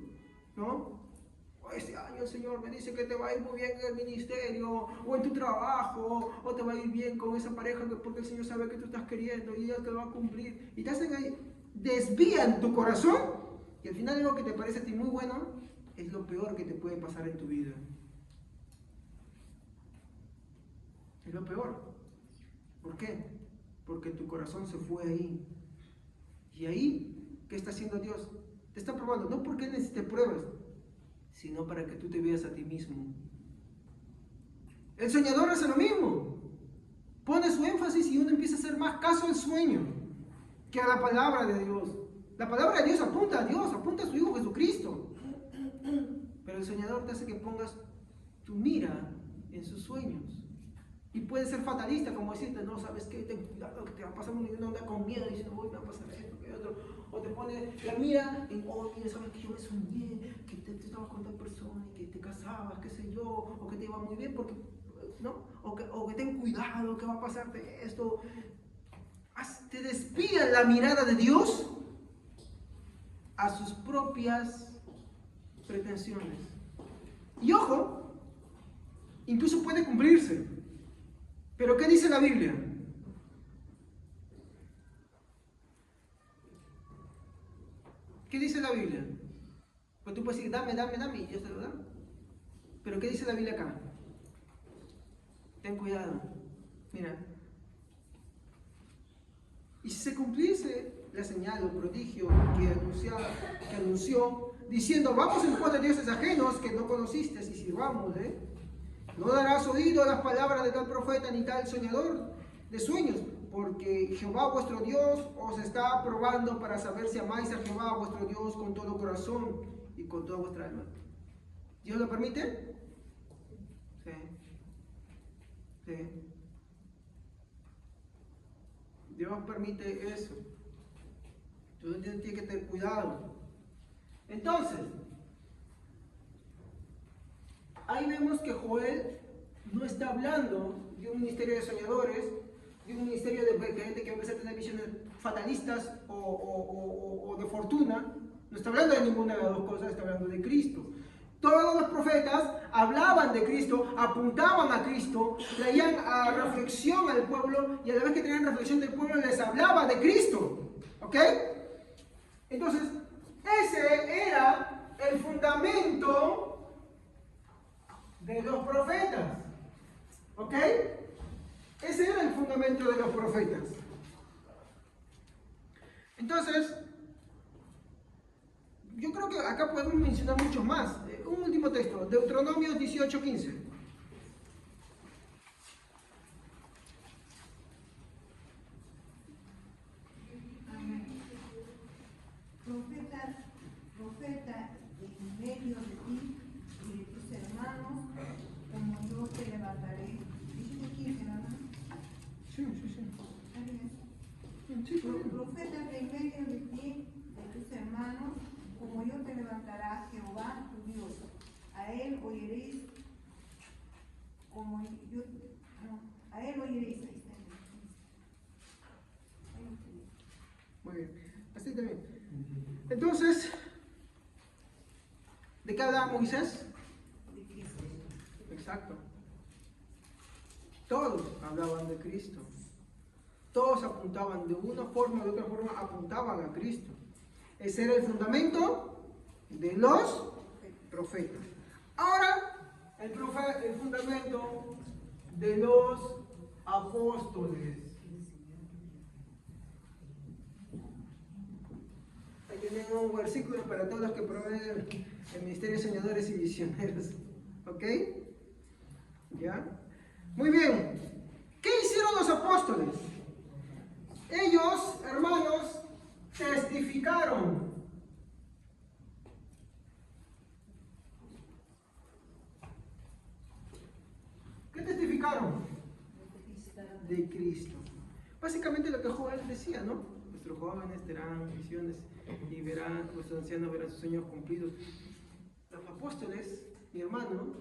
¿no? Este año el Señor me dice que te va a ir muy bien en el ministerio, o en tu trabajo, o te va a ir bien con esa pareja porque el Señor sabe que tú estás queriendo y Él te lo va a cumplir. Y te hacen ahí, desvían tu corazón, y al final algo que te parece a ti muy bueno, es lo peor que te puede pasar en tu vida. Es lo peor. ¿Por qué? Porque tu corazón se fue ahí. Y ahí, ¿qué está haciendo Dios? Te está probando, no porque Él necesite pruebas, sino para que tú te veas a ti mismo. El soñador hace lo mismo. Pone su énfasis y uno empieza a hacer más caso al sueño que a la palabra de Dios. La palabra de Dios apunta a Dios, apunta a su Hijo Jesucristo. Pero el soñador te hace que pongas tu mira en sus sueños. Y puede ser fatalista, como decirte, no, ¿sabes qué? Ten cuidado, que te va a pasar, no anda con miedo diciendo, voy, me va a pasar esto, que otro. O te pone la mira en, oh, mira, ¿sabes que yo me soñé? Que te estabas con tal persona y que te casabas, qué sé yo, o que te iba muy bien, porque, ¿no? O que ten cuidado, que va a pasarte esto. Te desvían la mirada de Dios a sus propias pretensiones. Y ojo, incluso puede cumplirse. Pero ¿qué dice la Biblia? ¿Qué dice la Biblia? Pues tú puedes decir, dame, y Dios te lo da. Pero ¿qué dice la Biblia acá? Ten cuidado. Mira. Y si se cumpliese la señal o prodigio que anunció, diciendo, vamos en pos de dioses ajenos que no conociste y sirvámosle, no darás oído a las palabras de tal profeta ni tal soñador de sueños, porque Jehová vuestro Dios os está probando para saber si amáis a Jehová vuestro Dios con todo corazón y con toda vuestra alma. ¿Dios lo permite? Sí. Sí. Dios permite eso. Entonces tiene que tener cuidado. Entonces, ahí vemos que Joel no está hablando de un ministerio de soñadores, de un ministerio de gente que va a empezar a tener visiones fatalistas o de fortuna. No está hablando de ninguna de las dos cosas, está hablando de Cristo. Todos los profetas hablaban de Cristo, apuntaban a Cristo, traían a reflexión al pueblo y a la vez que traían reflexión del pueblo les hablaba de Cristo. ¿Ok? Entonces, ese era el fundamento de los profetas. ¿Ok? Ese era el fundamento de los profetas. Entonces, yo creo que acá podemos mencionar muchos más. Un último texto, Deuteronomio 18:15. Profeta en medio de ti y de tus hermanos, como yo te levantaré. ¿Dice 15, no? Sí. Profeta en medio de ti, de tus hermanos, como yo te levantará Jehová tu Dios. A él oiréis, como yo, a él oiréis. Muy bien, así también. Entonces, ¿de qué hablaba Moisés? De Cristo. Exacto. Todos hablaban de Cristo. Todos apuntaban de una forma o de otra forma, apuntaban a Cristo. Ese era el fundamento de los profetas. Ahora, el fundamento de los apóstoles. Ahí tienen un versículo para todos los que proveen el ministerio de soñadores y visioneros. ¿Ok? ¿Ya? Muy bien. ¿Qué hicieron los apóstoles? Ellos, hermanos, testificaron. ¿Qué testificaron? De Cristo. Básicamente lo que Joel decía, ¿no? Nuestros jóvenes tendrán visiones y verán, nuestros ancianos verán sus sueños cumplidos. Los apóstoles, mi hermano,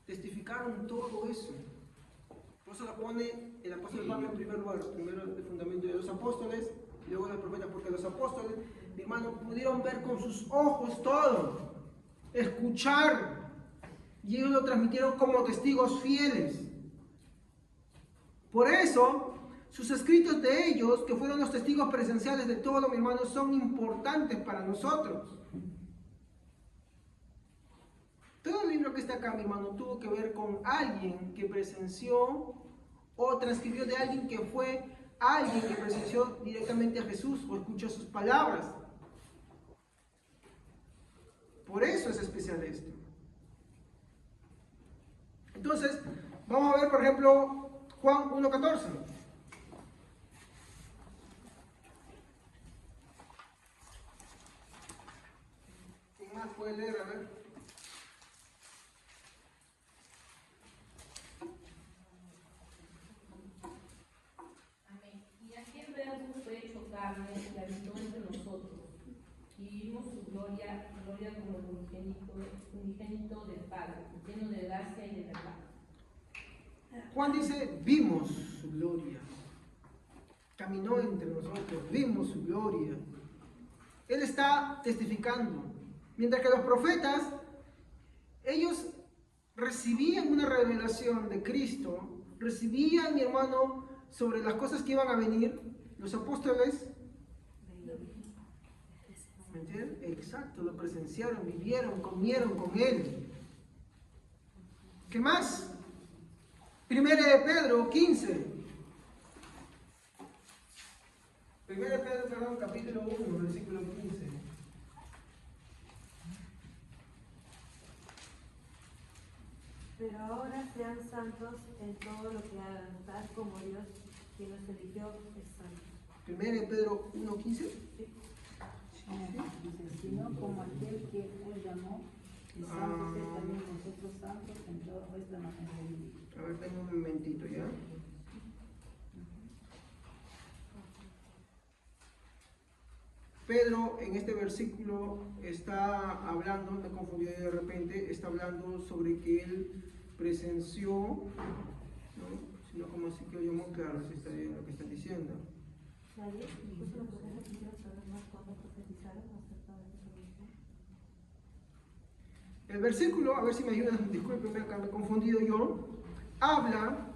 testificaron todo eso. Por eso lo pone el apóstol Pablo en primer lugar, primero el fundamento de los apóstoles, y luego de los profetas, porque los apóstoles, mi hermano, pudieron ver con sus ojos todo, escuchar, y ellos lo transmitieron como testigos fieles. Por eso, sus escritos de ellos, que fueron los testigos presenciales de todo, mi hermano, son importantes para nosotros. Todo el libro que está acá, mi hermano, tuvo que ver con alguien que presenció o transcribió de alguien que fue alguien que presenció directamente a Jesús o escuchó sus palabras. Por eso es especial esto. Entonces, vamos a ver, por ejemplo, Juan 1:14. ¿Quién más puede leer? A ver. Y habitó entre nosotros, y vimos su gloria como el unigénito del Padre, lleno de gracia y de verdad. Juan dice, vimos su gloria. Caminó entre nosotros, vimos su gloria. Él está testificando. Mientras que los profetas, ellos recibían una revelación de Cristo, recibían, mi hermano, sobre las cosas que iban a venir. Los apóstoles, ¿me entienden? Exacto, lo presenciaron, vivieron, comieron con él. ¿Qué más? Primera de Pedro 15. Primera de Pedro, perdón, capítulo 1, versículo 15. Pero ahora sean santos en todo lo que hagan, tal como Dios, quien los eligió, es santo. Primera de Pedro 1:15. Sí. Dice, sino como aquel que él llamó, y santos es también nosotros santos en toda vuestra manera de vivir. A ver, tengo un momentito ya. Pedro en este versículo está hablando, me confundí de repente, está hablando sobre que él presenció, ¿no? Sino como así que yo muy claro si está bien lo que están diciendo. Nadie, incluso los profetas quisieron saber más cuando profetizaron acerca de Jesucristo. El versículo, a ver si me ayudan, discúlpenme acá me he confundido yo, habla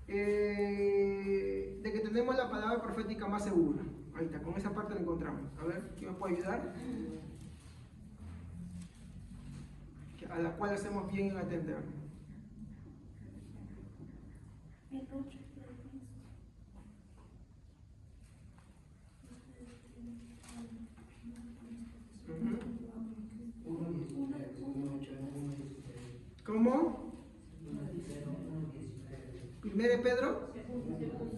de que tenemos la palabra profética más segura. Ahí está, con esa parte la encontramos. A ver, ¿quién me puede ayudar? A la cual hacemos bien en atender. El 8. ¿Cómo? ¿Primera de Pedro?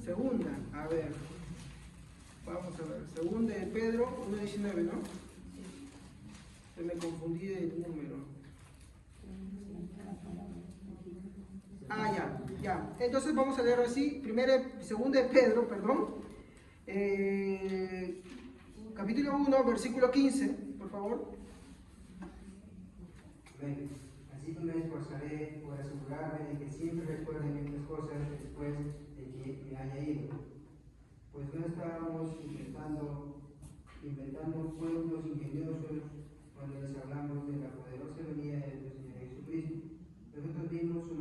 Segunda. A ver. Vamos a ver. Segunda de Pedro, 1:19, ¿no? Se me confundí del número. Ya. Entonces vamos a leer así. Segunda de Pedro, perdón. Capítulo 1, versículo 15, por favor. Amén. Así que me esforzaré por asegurarme de que siempre recuerden estas cosas después de que me haya ido. Pues no estábamos inventando cuentos ingeniosos cuando les hablamos de la poderosa venida de nuestro Señor Jesucristo. Nosotros vimos su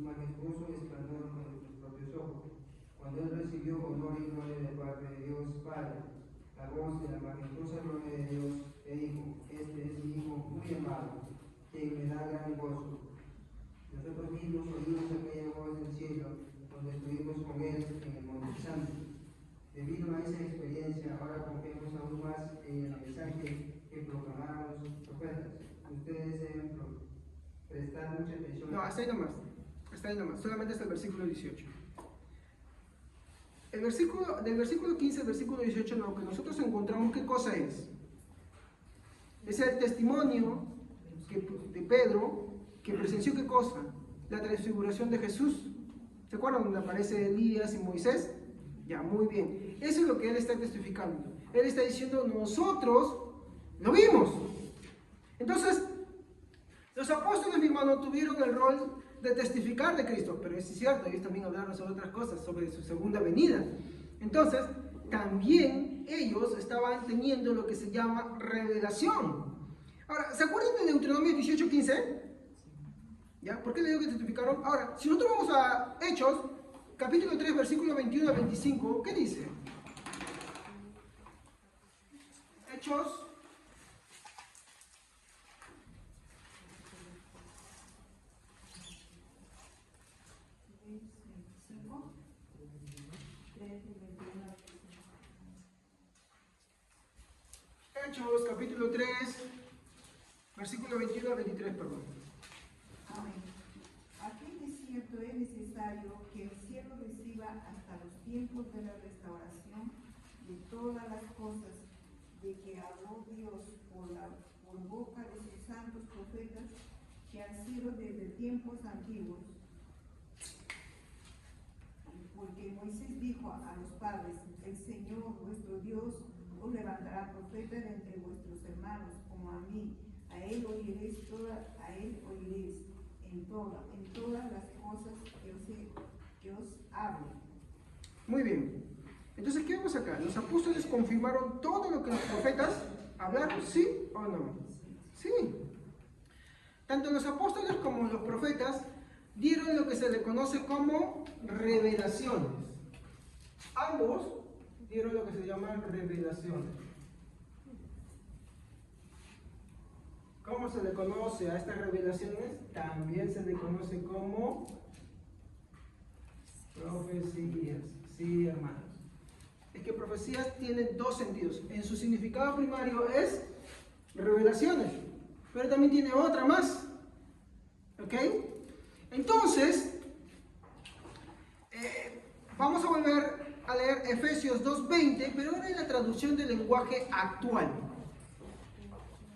majestuoso esplendor con nuestros propios ojos, cuando Él recibió honor y gloria de parte de Dios Padre. La voz de la majestuosa gloria de Dios le dijo: este es mi Hijo muy amado, quien me da gran gozo. Nosotros mismos oímos aquella voz del cielo cuando estuvimos con Él en el Monte Santo. Debido a esa experiencia, ahora confiamos aún más en el mensaje que proclamaron los profetas. Ustedes deben prestar mucha atención. No, hasta ahí nomás, solamente hasta el versículo 18. Del versículo 15 al versículo 18, lo que nosotros encontramos, ¿qué cosa es? Es el testimonio de Pedro, que presenció ¿qué cosa? La transfiguración de Jesús. ¿Se acuerdan donde aparece Elías y Moisés? Ya, muy bien. Eso es lo que él está testificando. Él está diciendo, nosotros lo vimos. Entonces, los apóstoles, mi hermano, tuvieron el rol de testificar de Cristo, pero es cierto, ellos también hablaron sobre otras cosas, sobre su segunda venida. Entonces, también ellos estaban teniendo lo que se llama revelación. Ahora, ¿se acuerdan de Deuteronomio 18:15? ¿Ya? ¿Por qué le digo que testificaron? Ahora, si nosotros vamos a Hechos, capítulo 3, versículo 21 al 25, ¿qué dice? Hechos 3, versículo 21 al 23, perdón. Amén. Aquí de cierto es necesario que el cielo reciba hasta los tiempos de la restauración de todas las cosas de que habló Dios por boca de sus santos profetas que han sido desde tiempos antiguos. Porque Moisés dijo a los padres: el Señor vuestro Dios os levantará profeta de entre vuestros hermanos, como a mí. A él oiréis en todas las cosas que os hable. Muy bien. Entonces, ¿qué vemos acá? Los apóstoles confirmaron todo lo que los profetas hablaron, ¿sí o no? Sí. Tanto los apóstoles como los profetas dieron lo que se le conoce como revelaciones. Ambos dieron lo que se llaman revelaciones. ¿Cómo se le conoce a estas revelaciones? También se le conoce como profecías. Sí, hermanos. Es que profecías tienen dos sentidos. En su significado primario es revelaciones, pero también tiene otra más. ¿Ok? Entonces, vamos a volver a leer Efesios 2:20, pero ahora en la traducción del lenguaje actual.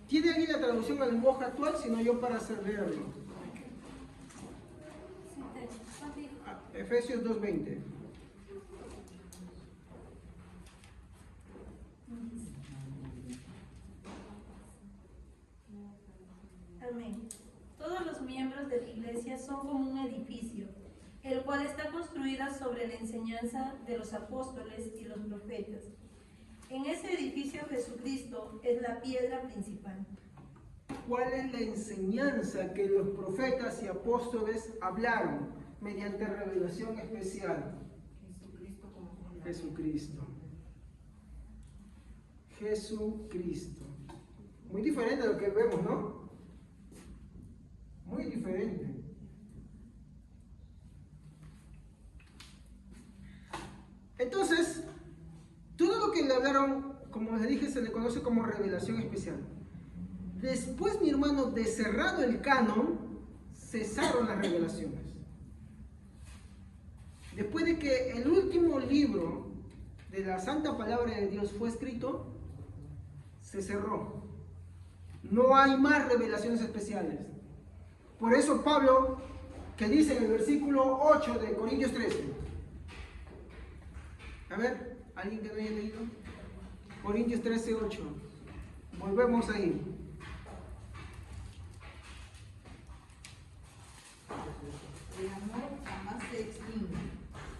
¿Tiene alguien la traducción al lenguaje actual? Si no, yo para hacer leerlo. Efesios 2:20. Amén. Todos los miembros de la iglesia son como un edificio, el cual está construida sobre la enseñanza de los apóstoles y los profetas. En ese edificio Jesucristo es la piedra principal. ¿Cuál es la enseñanza que los profetas y apóstoles hablaron mediante revelación especial? Jesucristo como fundamento. Jesucristo. Muy diferente a lo que vemos, ¿no? Muy diferente. Entonces, todo lo que le hablaron, como les dije, se le conoce como revelación especial. Después, mi hermano, de cerrado el canon, cesaron las revelaciones. Después de que el último libro de la Santa Palabra de Dios fue escrito, se cerró. No hay más revelaciones especiales. Por eso Pablo, que dice en el versículo 8 de Corintios 13. A ver, ¿alguien que no haya leído? Corintios 13, 8. Volvemos ahí. El amor jamás se extingue,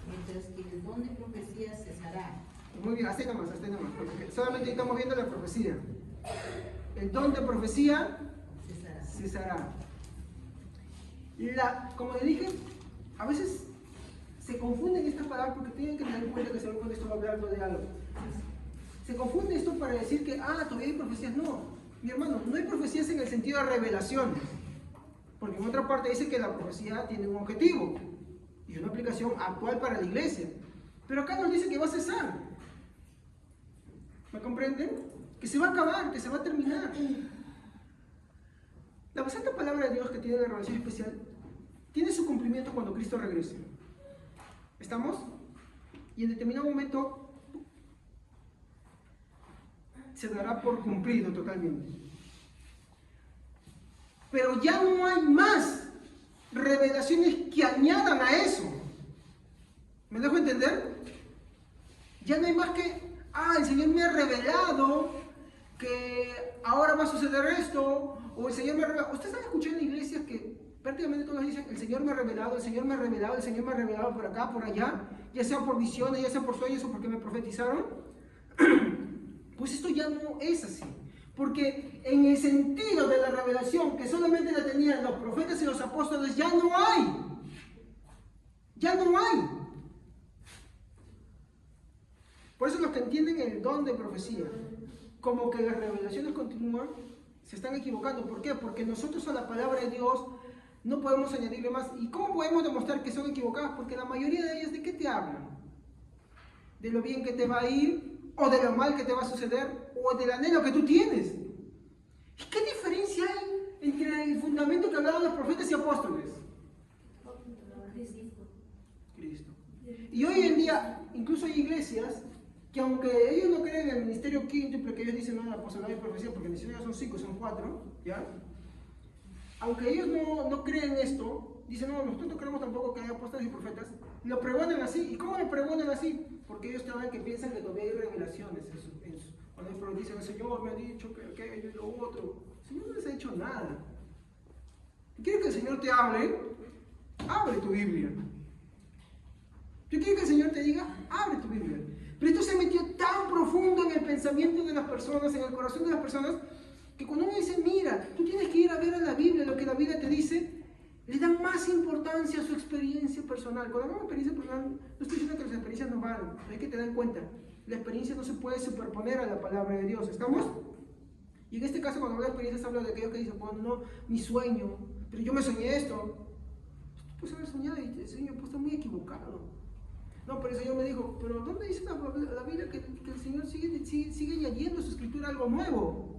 mientras que el don de profecía cesará. Muy bien, hasta ahí nomás, porque solamente estamos viendo la profecía. El don de profecía cesará. Como le dije, a veces se confunden estas palabras porque tienen que tener en cuenta que se cuando esto va hablando de algo. Se confunde esto para decir que, todavía hay profecías. No, mi hermano, no hay profecías en el sentido de revelaciones. Porque en otra parte dice que la profecía tiene un objetivo y una aplicación actual para la iglesia. Pero acá nos dice que va a cesar. ¿Me comprenden? Que se va a acabar, que se va a terminar. La santa palabra de Dios, que tiene la revelación especial, tiene su cumplimiento cuando Cristo regrese. ¿Estamos? Y en determinado momento se dará por cumplido totalmente. Pero ya no hay más revelaciones que añadan a eso. ¿Me dejo entender? Ya no hay más que, el Señor me ha revelado que ahora va a suceder esto, o el Señor me ha revelado. Ustedes han escuchado en iglesias que prácticamente todos dicen, el Señor me ha revelado, el Señor me ha revelado, el Señor me ha revelado por acá, por allá, ya sea por visiones, ya sea por sueños o porque me profetizaron. Pues esto ya no es así. Porque en el sentido de la revelación que solamente la tenían los profetas y los apóstoles, ya no hay. Ya no hay. Por eso los que entienden el don de profecía, como que las revelaciones continúan, se están equivocando. ¿Por qué? Porque nosotros a la palabra de Dios no podemos añadirle más. ¿Y cómo podemos demostrar que son equivocadas? Porque la mayoría de ellas, ¿de qué te hablan? ¿De lo bien que te va a ir? ¿O de lo mal que te va a suceder? ¿O del anhelo que tú tienes? ¿Y qué diferencia hay entre el fundamento que hablaban los profetas y apóstoles? Cristo. Y hoy en día, incluso hay iglesias que aunque ellos no creen en el ministerio quíntuple, que ellos dicen, no, la apostolado y profecía, porque el ministerio son 5, son 4, ¿ya? Aunque ellos no creen esto, dicen, no, nosotros no creemos tampoco que haya apóstoles y profetas, lo pregonan así. ¿Y cómo lo pregonan así? Porque ellos también que piensan que todavía hay revelaciones cuando ellos dicen, el Señor me ha dicho que aquello y lo otro. El Señor no les ha dicho nada. ¿Quieres que el Señor te hable? Abre tu Biblia. ¿Tú quieres que el Señor te diga? Abre tu Biblia. Pero esto se metió tan profundo en el pensamiento de las personas, en el corazón de las personas, que cuando uno dice, mira, tú tienes que ir a ver a la Biblia, lo que la Biblia te dice, le dan más importancia a su experiencia personal. Cuando hablamos de experiencia personal, no estoy diciendo que las experiencias no valen, hay que tener en cuenta, la experiencia no se puede superponer a la palabra de Dios, ¿estamos? Y en este caso, cuando habla de experiencias, habla de aquello que dice, bueno, no, mi sueño, pero yo me soñé esto. Tú puedes haber soñado y el sueño puede estar muy equivocado. No, pero el Señor me dijo, pero ¿dónde dice la Biblia que el Señor sigue añadiendo a su escritura algo nuevo?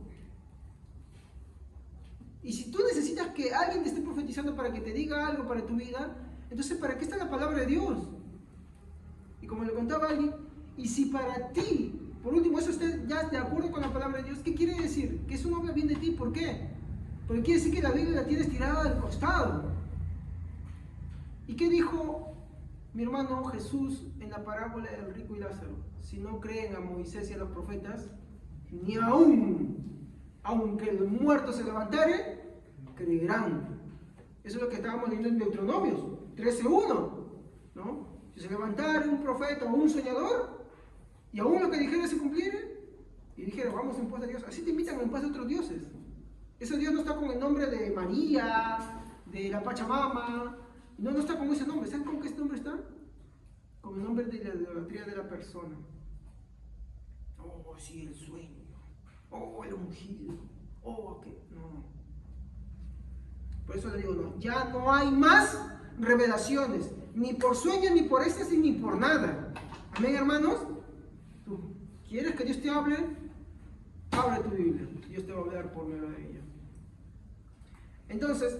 Y si tú necesitas que alguien te esté profetizando para que te diga algo para tu vida, entonces ¿para qué está la palabra de Dios? Y como le contaba a alguien, y si para ti, por último, eso esté ya de acuerdo con la palabra de Dios, ¿qué quiere decir? Que eso no habla bien de ti, ¿por qué? Porque quiere decir que la Biblia la tienes tirada al costado. ¿Y qué dijo mi hermano Jesús en la parábola del rico y Lázaro? Si no creen a Moisés y a los profetas, ni aunque el muerto se levantare, creerán. Eso es lo que estábamos leyendo en Deuteronomios 13:1, ¿no? Si se levantara un profeta o un soñador, y aún lo que dijera se cumpliere, y dijera, vamos en pos de Dios, así te invitan en pos de otros dioses. Ese Dios no está con el nombre de María, de la Pachamama, no está con ese nombre. ¿Saben con qué nombre está? Con el nombre de la idolatría de la persona. Oh, sí, el sueño. Oh, el ungido. Oh, ¿qué? No. Por eso le digo, no, ya no hay más revelaciones, ni por sueño, ni por éxtasis, ni por nada. Amén, hermanos. ¿Tú quieres que Dios te hable? Abre tu Biblia. Dios te va a hablar por medio de ella. Entonces,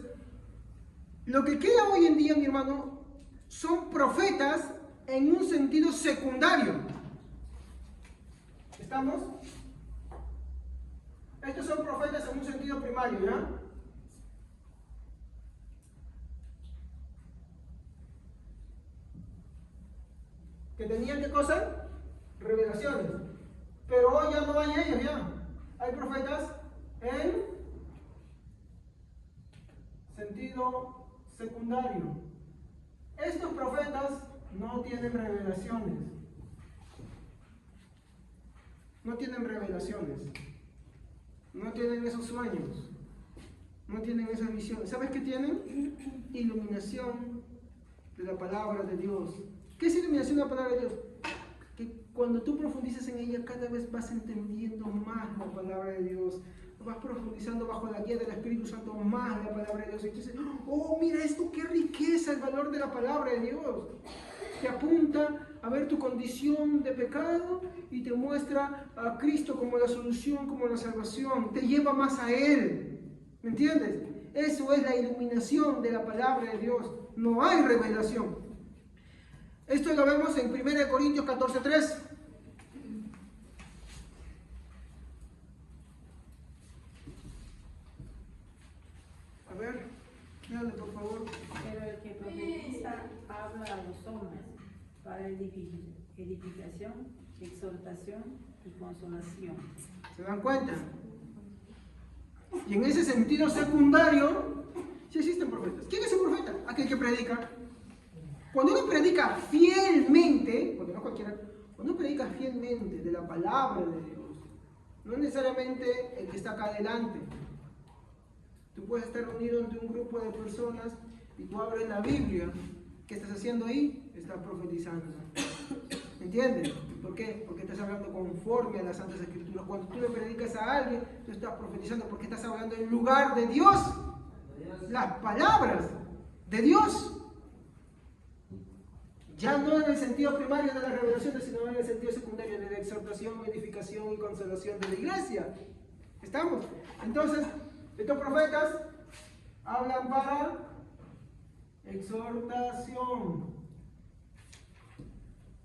lo que queda hoy en día, mi hermano, son profetas en un sentido secundario. ¿Estamos? Estos son profetas en un sentido primario, ¿ya? Que tenían, ¿qué cosa? Revelaciones. Pero hoy ya no hay ellos, ya. Hay profetas en sentido secundario. Estos profetas no tienen revelaciones. No tienen revelaciones. No tienen esos sueños. No tienen esas visiones. ¿Sabes qué tienen? Iluminación de la palabra de Dios. ¿Qué es iluminación de la palabra de Dios? Que cuando tú profundizas en ella, cada vez vas entendiendo más la palabra de Dios. Vas profundizando bajo la guía del Espíritu Santo más la palabra de Dios. Y dices, oh, mira esto, qué riqueza el valor de la palabra de Dios. Te apunta a ver tu condición de pecado y te muestra a Cristo como la solución, como la salvación. Te lleva más a Él. ¿Me entiendes? Eso es la iluminación de la palabra de Dios. No hay revelación. Esto lo vemos en 1 Corintios 14:3. A ver, dale por favor. Pero el que profetiza habla a los hombres para edificación, exhortación y consolación. ¿Se dan cuenta? Y en ese sentido secundario, sí existen profetas. ¿Quién es un profeta? Aquel que predica. Cuando uno predica fielmente, porque no cualquiera, cuando uno predica fielmente de la palabra de Dios, no necesariamente el que está acá adelante. Tú puedes estar reunido ante un grupo de personas y tú abres la Biblia. ¿Qué estás haciendo ahí? Estás profetizando. ¿Entiendes? ¿Por qué? Porque estás hablando conforme a las Santas Escrituras. Cuando tú le predicas a alguien, tú estás profetizando porque estás hablando en lugar de Dios. Las palabras de Dios. Ya no en el sentido primario de las revelaciones, sino en el sentido secundario de la exhortación, edificación y consolación de la iglesia. ¿Estamos? Entonces, estos profetas hablan para exhortación,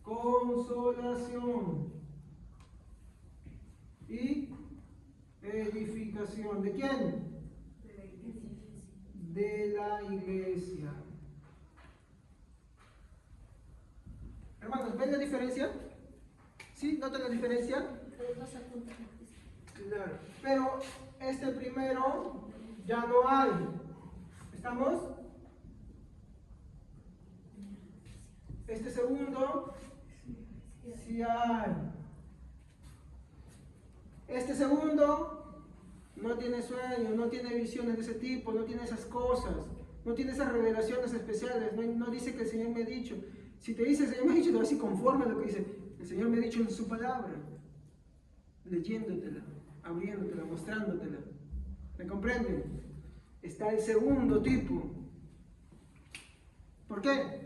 consolación y edificación. ¿De quién? De la iglesia. Hermanos, ¿ven la diferencia? ¿Sí? ¿Notan la diferencia? Claro. Pero este primero ya no hay. ¿Estamos? Este segundo sí hay. Este segundo no tiene sueños, no tiene visiones de ese tipo, no tiene esas cosas, no tiene esas revelaciones especiales, no dice que el Señor me ha dicho. Si te dice el Señor me ha dicho, te vas así conforme a lo que dice. El Señor me ha dicho en su palabra, leyéndotela, abriéndotela, mostrándotela. ¿Me comprenden? Está el segundo tipo. ¿Por qué?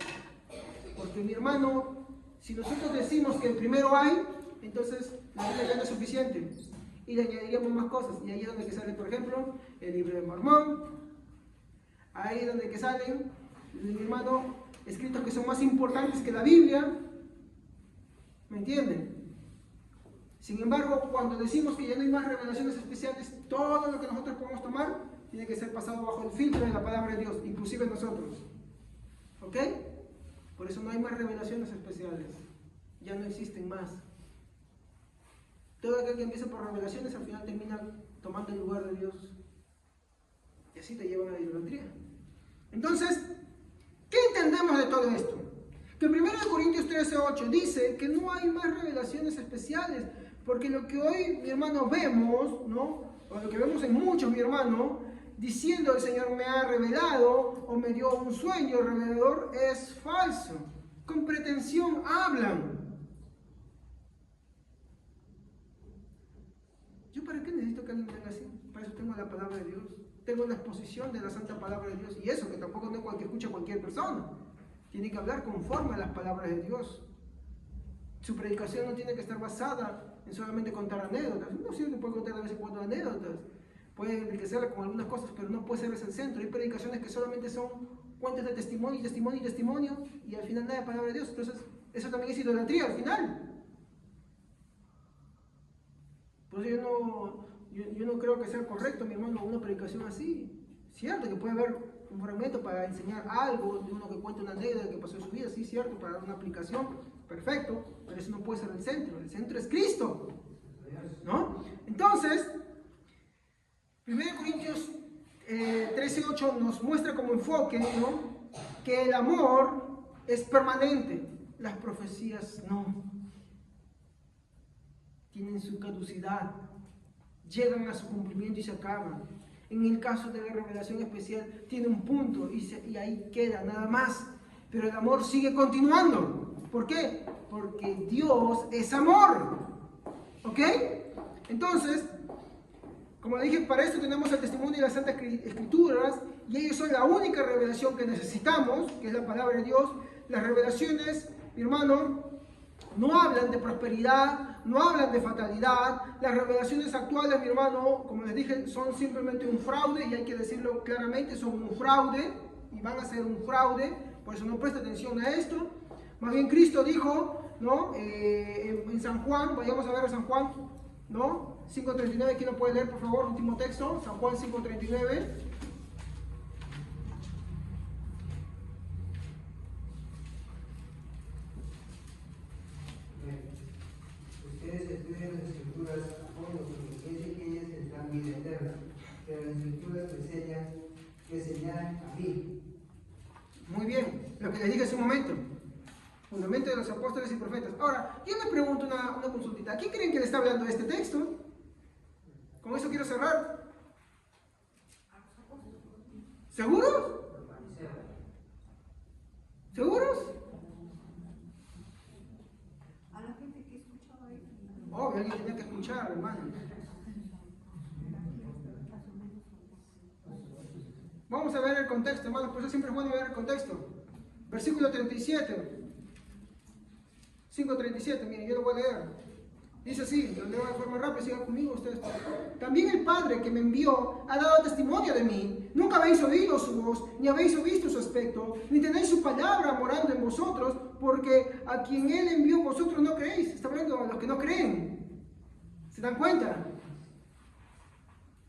Porque, mi hermano, si nosotros decimos que el primero hay, entonces la Biblia ya no es suficiente. Y le añadiríamos más cosas. Y ahí es donde que sale, por ejemplo, el libro de Mormón. Ahí es donde que salen, mi hermano, escritos que son más importantes que la Biblia. ¿Me entienden? Sin embargo, cuando decimos que ya no hay más revelaciones especiales, todo lo que nosotros podemos tomar tiene que ser pasado bajo el filtro de la palabra de Dios, inclusive nosotros. ¿Ok? Por eso no hay más revelaciones especiales. Ya no existen más. Todo aquel que empieza por revelaciones al final termina tomando el lugar de Dios. Y así te llevan a la idolatría. Entonces, ¿qué entendemos de todo esto? Que 1 Corintios 13:8 dice que no hay más revelaciones especiales, porque lo que hoy, mi hermano, vemos, ¿no? O lo que vemos en muchos, mi hermano, diciendo el Señor me ha revelado o me dio un sueño revelador, es falso. Con pretensión hablan. ¿Yo para qué necesito que alguien venga así? Para eso tengo la palabra de Dios. Tengo la exposición de la santa palabra de Dios. Y eso que tampoco no que escucha cualquier persona. Tiene que hablar conforme a las palabras de Dios. Su predicación no tiene que estar basada en solamente contar anécdotas. No siempre puede contar de vez en cuando anécdotas. Puede enriquecerla con algunas cosas, pero no puede ser ese el centro. Hay predicaciones que solamente son cuentos de testimonio, testimonio y testimonio, y al final nada de palabra de Dios. Entonces, eso también es idolatría al final. Pues yo no creo que sea correcto, mi hermano, una predicación así. Cierto que puede haber un fragmento para enseñar algo, de uno que cuenta una anécdota que pasó en su vida, sí, cierto, para dar una aplicación, perfecto, pero eso no puede ser el centro es Cristo, ¿no? Entonces, 1 Corintios 13:8 nos muestra como enfoque, ¿no?, que el amor es permanente, las profecías no. Tienen su caducidad, llegan a su cumplimiento y se acaban. En el caso de la revelación especial, tiene un punto y ahí queda, nada más. Pero el amor sigue continuando. ¿Por qué? Porque Dios es amor. ¿Ok? Entonces, como dije, para esto tenemos el testimonio de las Santas Escrituras, y ellos son la única revelación que necesitamos, que es la palabra de Dios. Las revelaciones, mi hermano, no hablan de prosperidad, no hablan de fatalidad. Las revelaciones actuales, mi hermano, como les dije, son simplemente un fraude, y hay que decirlo claramente, son un fraude, y van a ser un fraude, por eso no presta atención a esto. Más bien Cristo dijo, ¿no?, en San Juan, vayamos a ver a San Juan, ¿no?, 5:39, ¿quién lo puede leer, por favor? Último texto, San Juan 5:39. Ustedes estudian las Escrituras a fondo porque piensan que ellas les dan vida eterna, pero las Escrituras que señalan a mí. Muy bien, lo que les dije hace un momento. Fundamento de los apóstoles y profetas. Ahora, yo me pregunto una consultita. ¿A quién creen que le está hablando de este texto? Con eso quiero cerrar. ¿Seguros? ¿Seguros? A la gente que escuchaba ahí. Obvio, alguien tenía que escuchar, hermano. Vamos a ver el contexto, hermano, por eso siempre es bueno ver el contexto. Versículo 37. 5:37, miren, yo lo voy a leer. Dice así, lo leo de forma rápida, sigan conmigo ustedes. También el Padre que me envió ha dado testimonio de mí. Nunca habéis oído su voz, ni habéis visto su aspecto, ni tenéis su palabra morando en vosotros, porque a quien Él envió vosotros no creéis. Está hablando a los que no creen. ¿Se dan cuenta?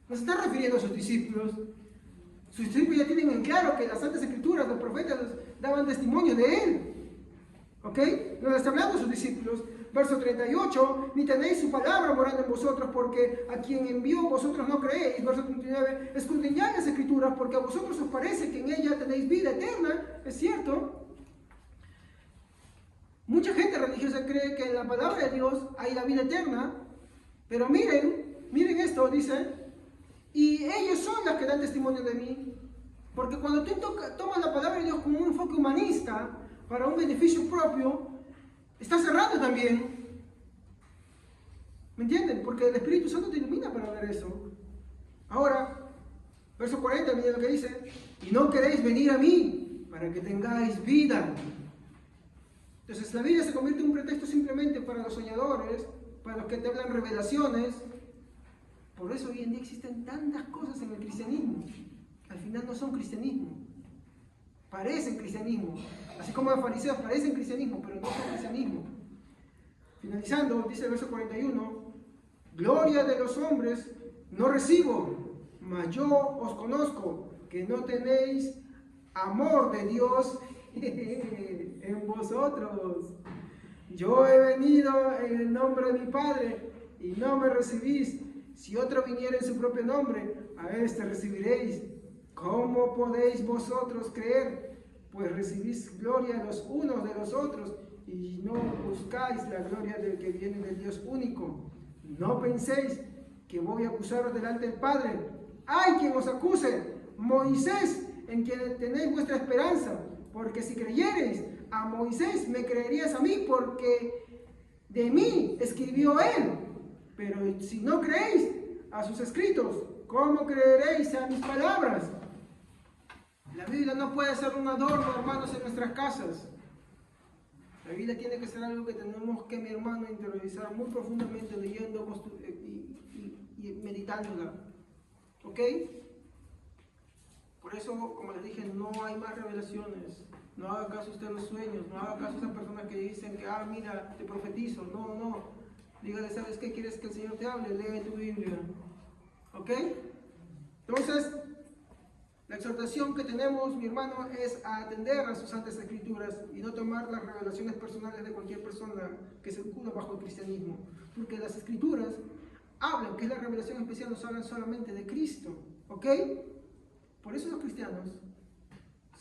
No se está refiriendo a sus discípulos. Sus discípulos ya tienen en claro que las Santas Escrituras, los profetas, daban testimonio de Él. ¿Ok? Nos está hablando a sus discípulos. Verso 38, ni tenéis su palabra morando en vosotros, porque a quien envió vosotros no creéis. Verso 39, escudriñad las Escrituras, porque a vosotros os parece que en ella tenéis vida eterna. Es cierto. Mucha gente religiosa cree que en la palabra de Dios hay la vida eterna, pero miren esto, dice, y ellos son las que dan testimonio de mí, porque cuando tú tomas la palabra de Dios como un enfoque humanista, para un beneficio propio, está cerrado también. ¿Me entienden? Porque el Espíritu Santo te ilumina para ver eso. Ahora, verso 40, miren lo que dice, y no queréis venir a mí para que tengáis vida. Entonces la Biblia se convierte en un pretexto simplemente para los soñadores, para los que te hablan revelaciones. Por eso hoy en día existen tantas cosas en el cristianismo. Al final no son cristianismo. Parecen cristianismo. Así como los fariseos parecen cristianismo, pero no son cristianismo. Finalizando, dice el verso 41, gloria de los hombres no recibo, mas yo os conozco, que no tenéis amor de Dios en vosotros. Yo he venido en el nombre de mi Padre y no me recibís. Si otro viniera en su propio nombre, a éste recibiréis. ¿Cómo podéis vosotros creer? Pues recibís gloria los unos de los otros y no buscáis la gloria del que viene del Dios único. No penséis que voy a acusaros delante del Padre. ¡Hay quien os acuse! Moisés, en quien tenéis vuestra esperanza. Porque si creyereis a Moisés, me creerías a mí, porque de mí escribió él. Pero si no creéis a sus escritos, ¿cómo creeréis a mis palabras? La Biblia no puede ser un adorno, hermanos, en nuestras casas. La Biblia tiene que ser algo que tenemos que, mi hermano, interiorizar muy profundamente, leyendo y meditándola. ¿Ok? Por eso, como les dije, no hay más revelaciones. No haga caso usted a los sueños, no haga caso a esas personas que dicen que, mira, te profetizo. No, no. Dígale, ¿sabes qué quieres que el Señor te hable? Lee tu Biblia. ¿Ok? Entonces, la exhortación que tenemos, mi hermano, es a atender a sus santas escrituras y no tomar las revelaciones personales de cualquier persona que se oculta bajo el cristianismo. Porque las escrituras hablan que la revelación especial nos hablan solamente de Cristo. ¿Ok? Por eso los cristianos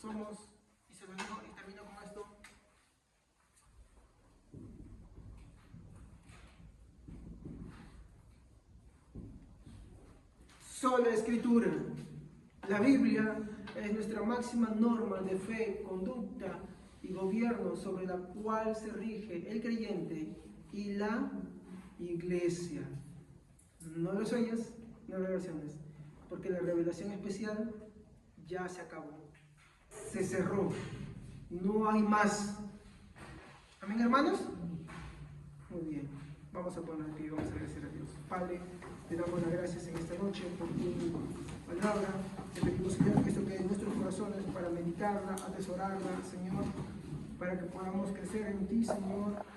somos, y se lo digo y termino con esto, sola escritura. La Biblia es nuestra máxima norma de fe, conducta y gobierno sobre la cual se rige el creyente y la iglesia. No los sueños, no revelaciones, porque la revelación especial ya se acabó, se cerró, no hay más. ¿Amén, hermanos? Muy bien, vamos a poner aquí, vamos a agradecer a Dios. Padre, te damos las gracias en esta noche por tu palabra. Te pedimos, Señor, que esto quede en nuestros corazones para meditarla, atesorarla, Señor, para que podamos crecer en ti, Señor.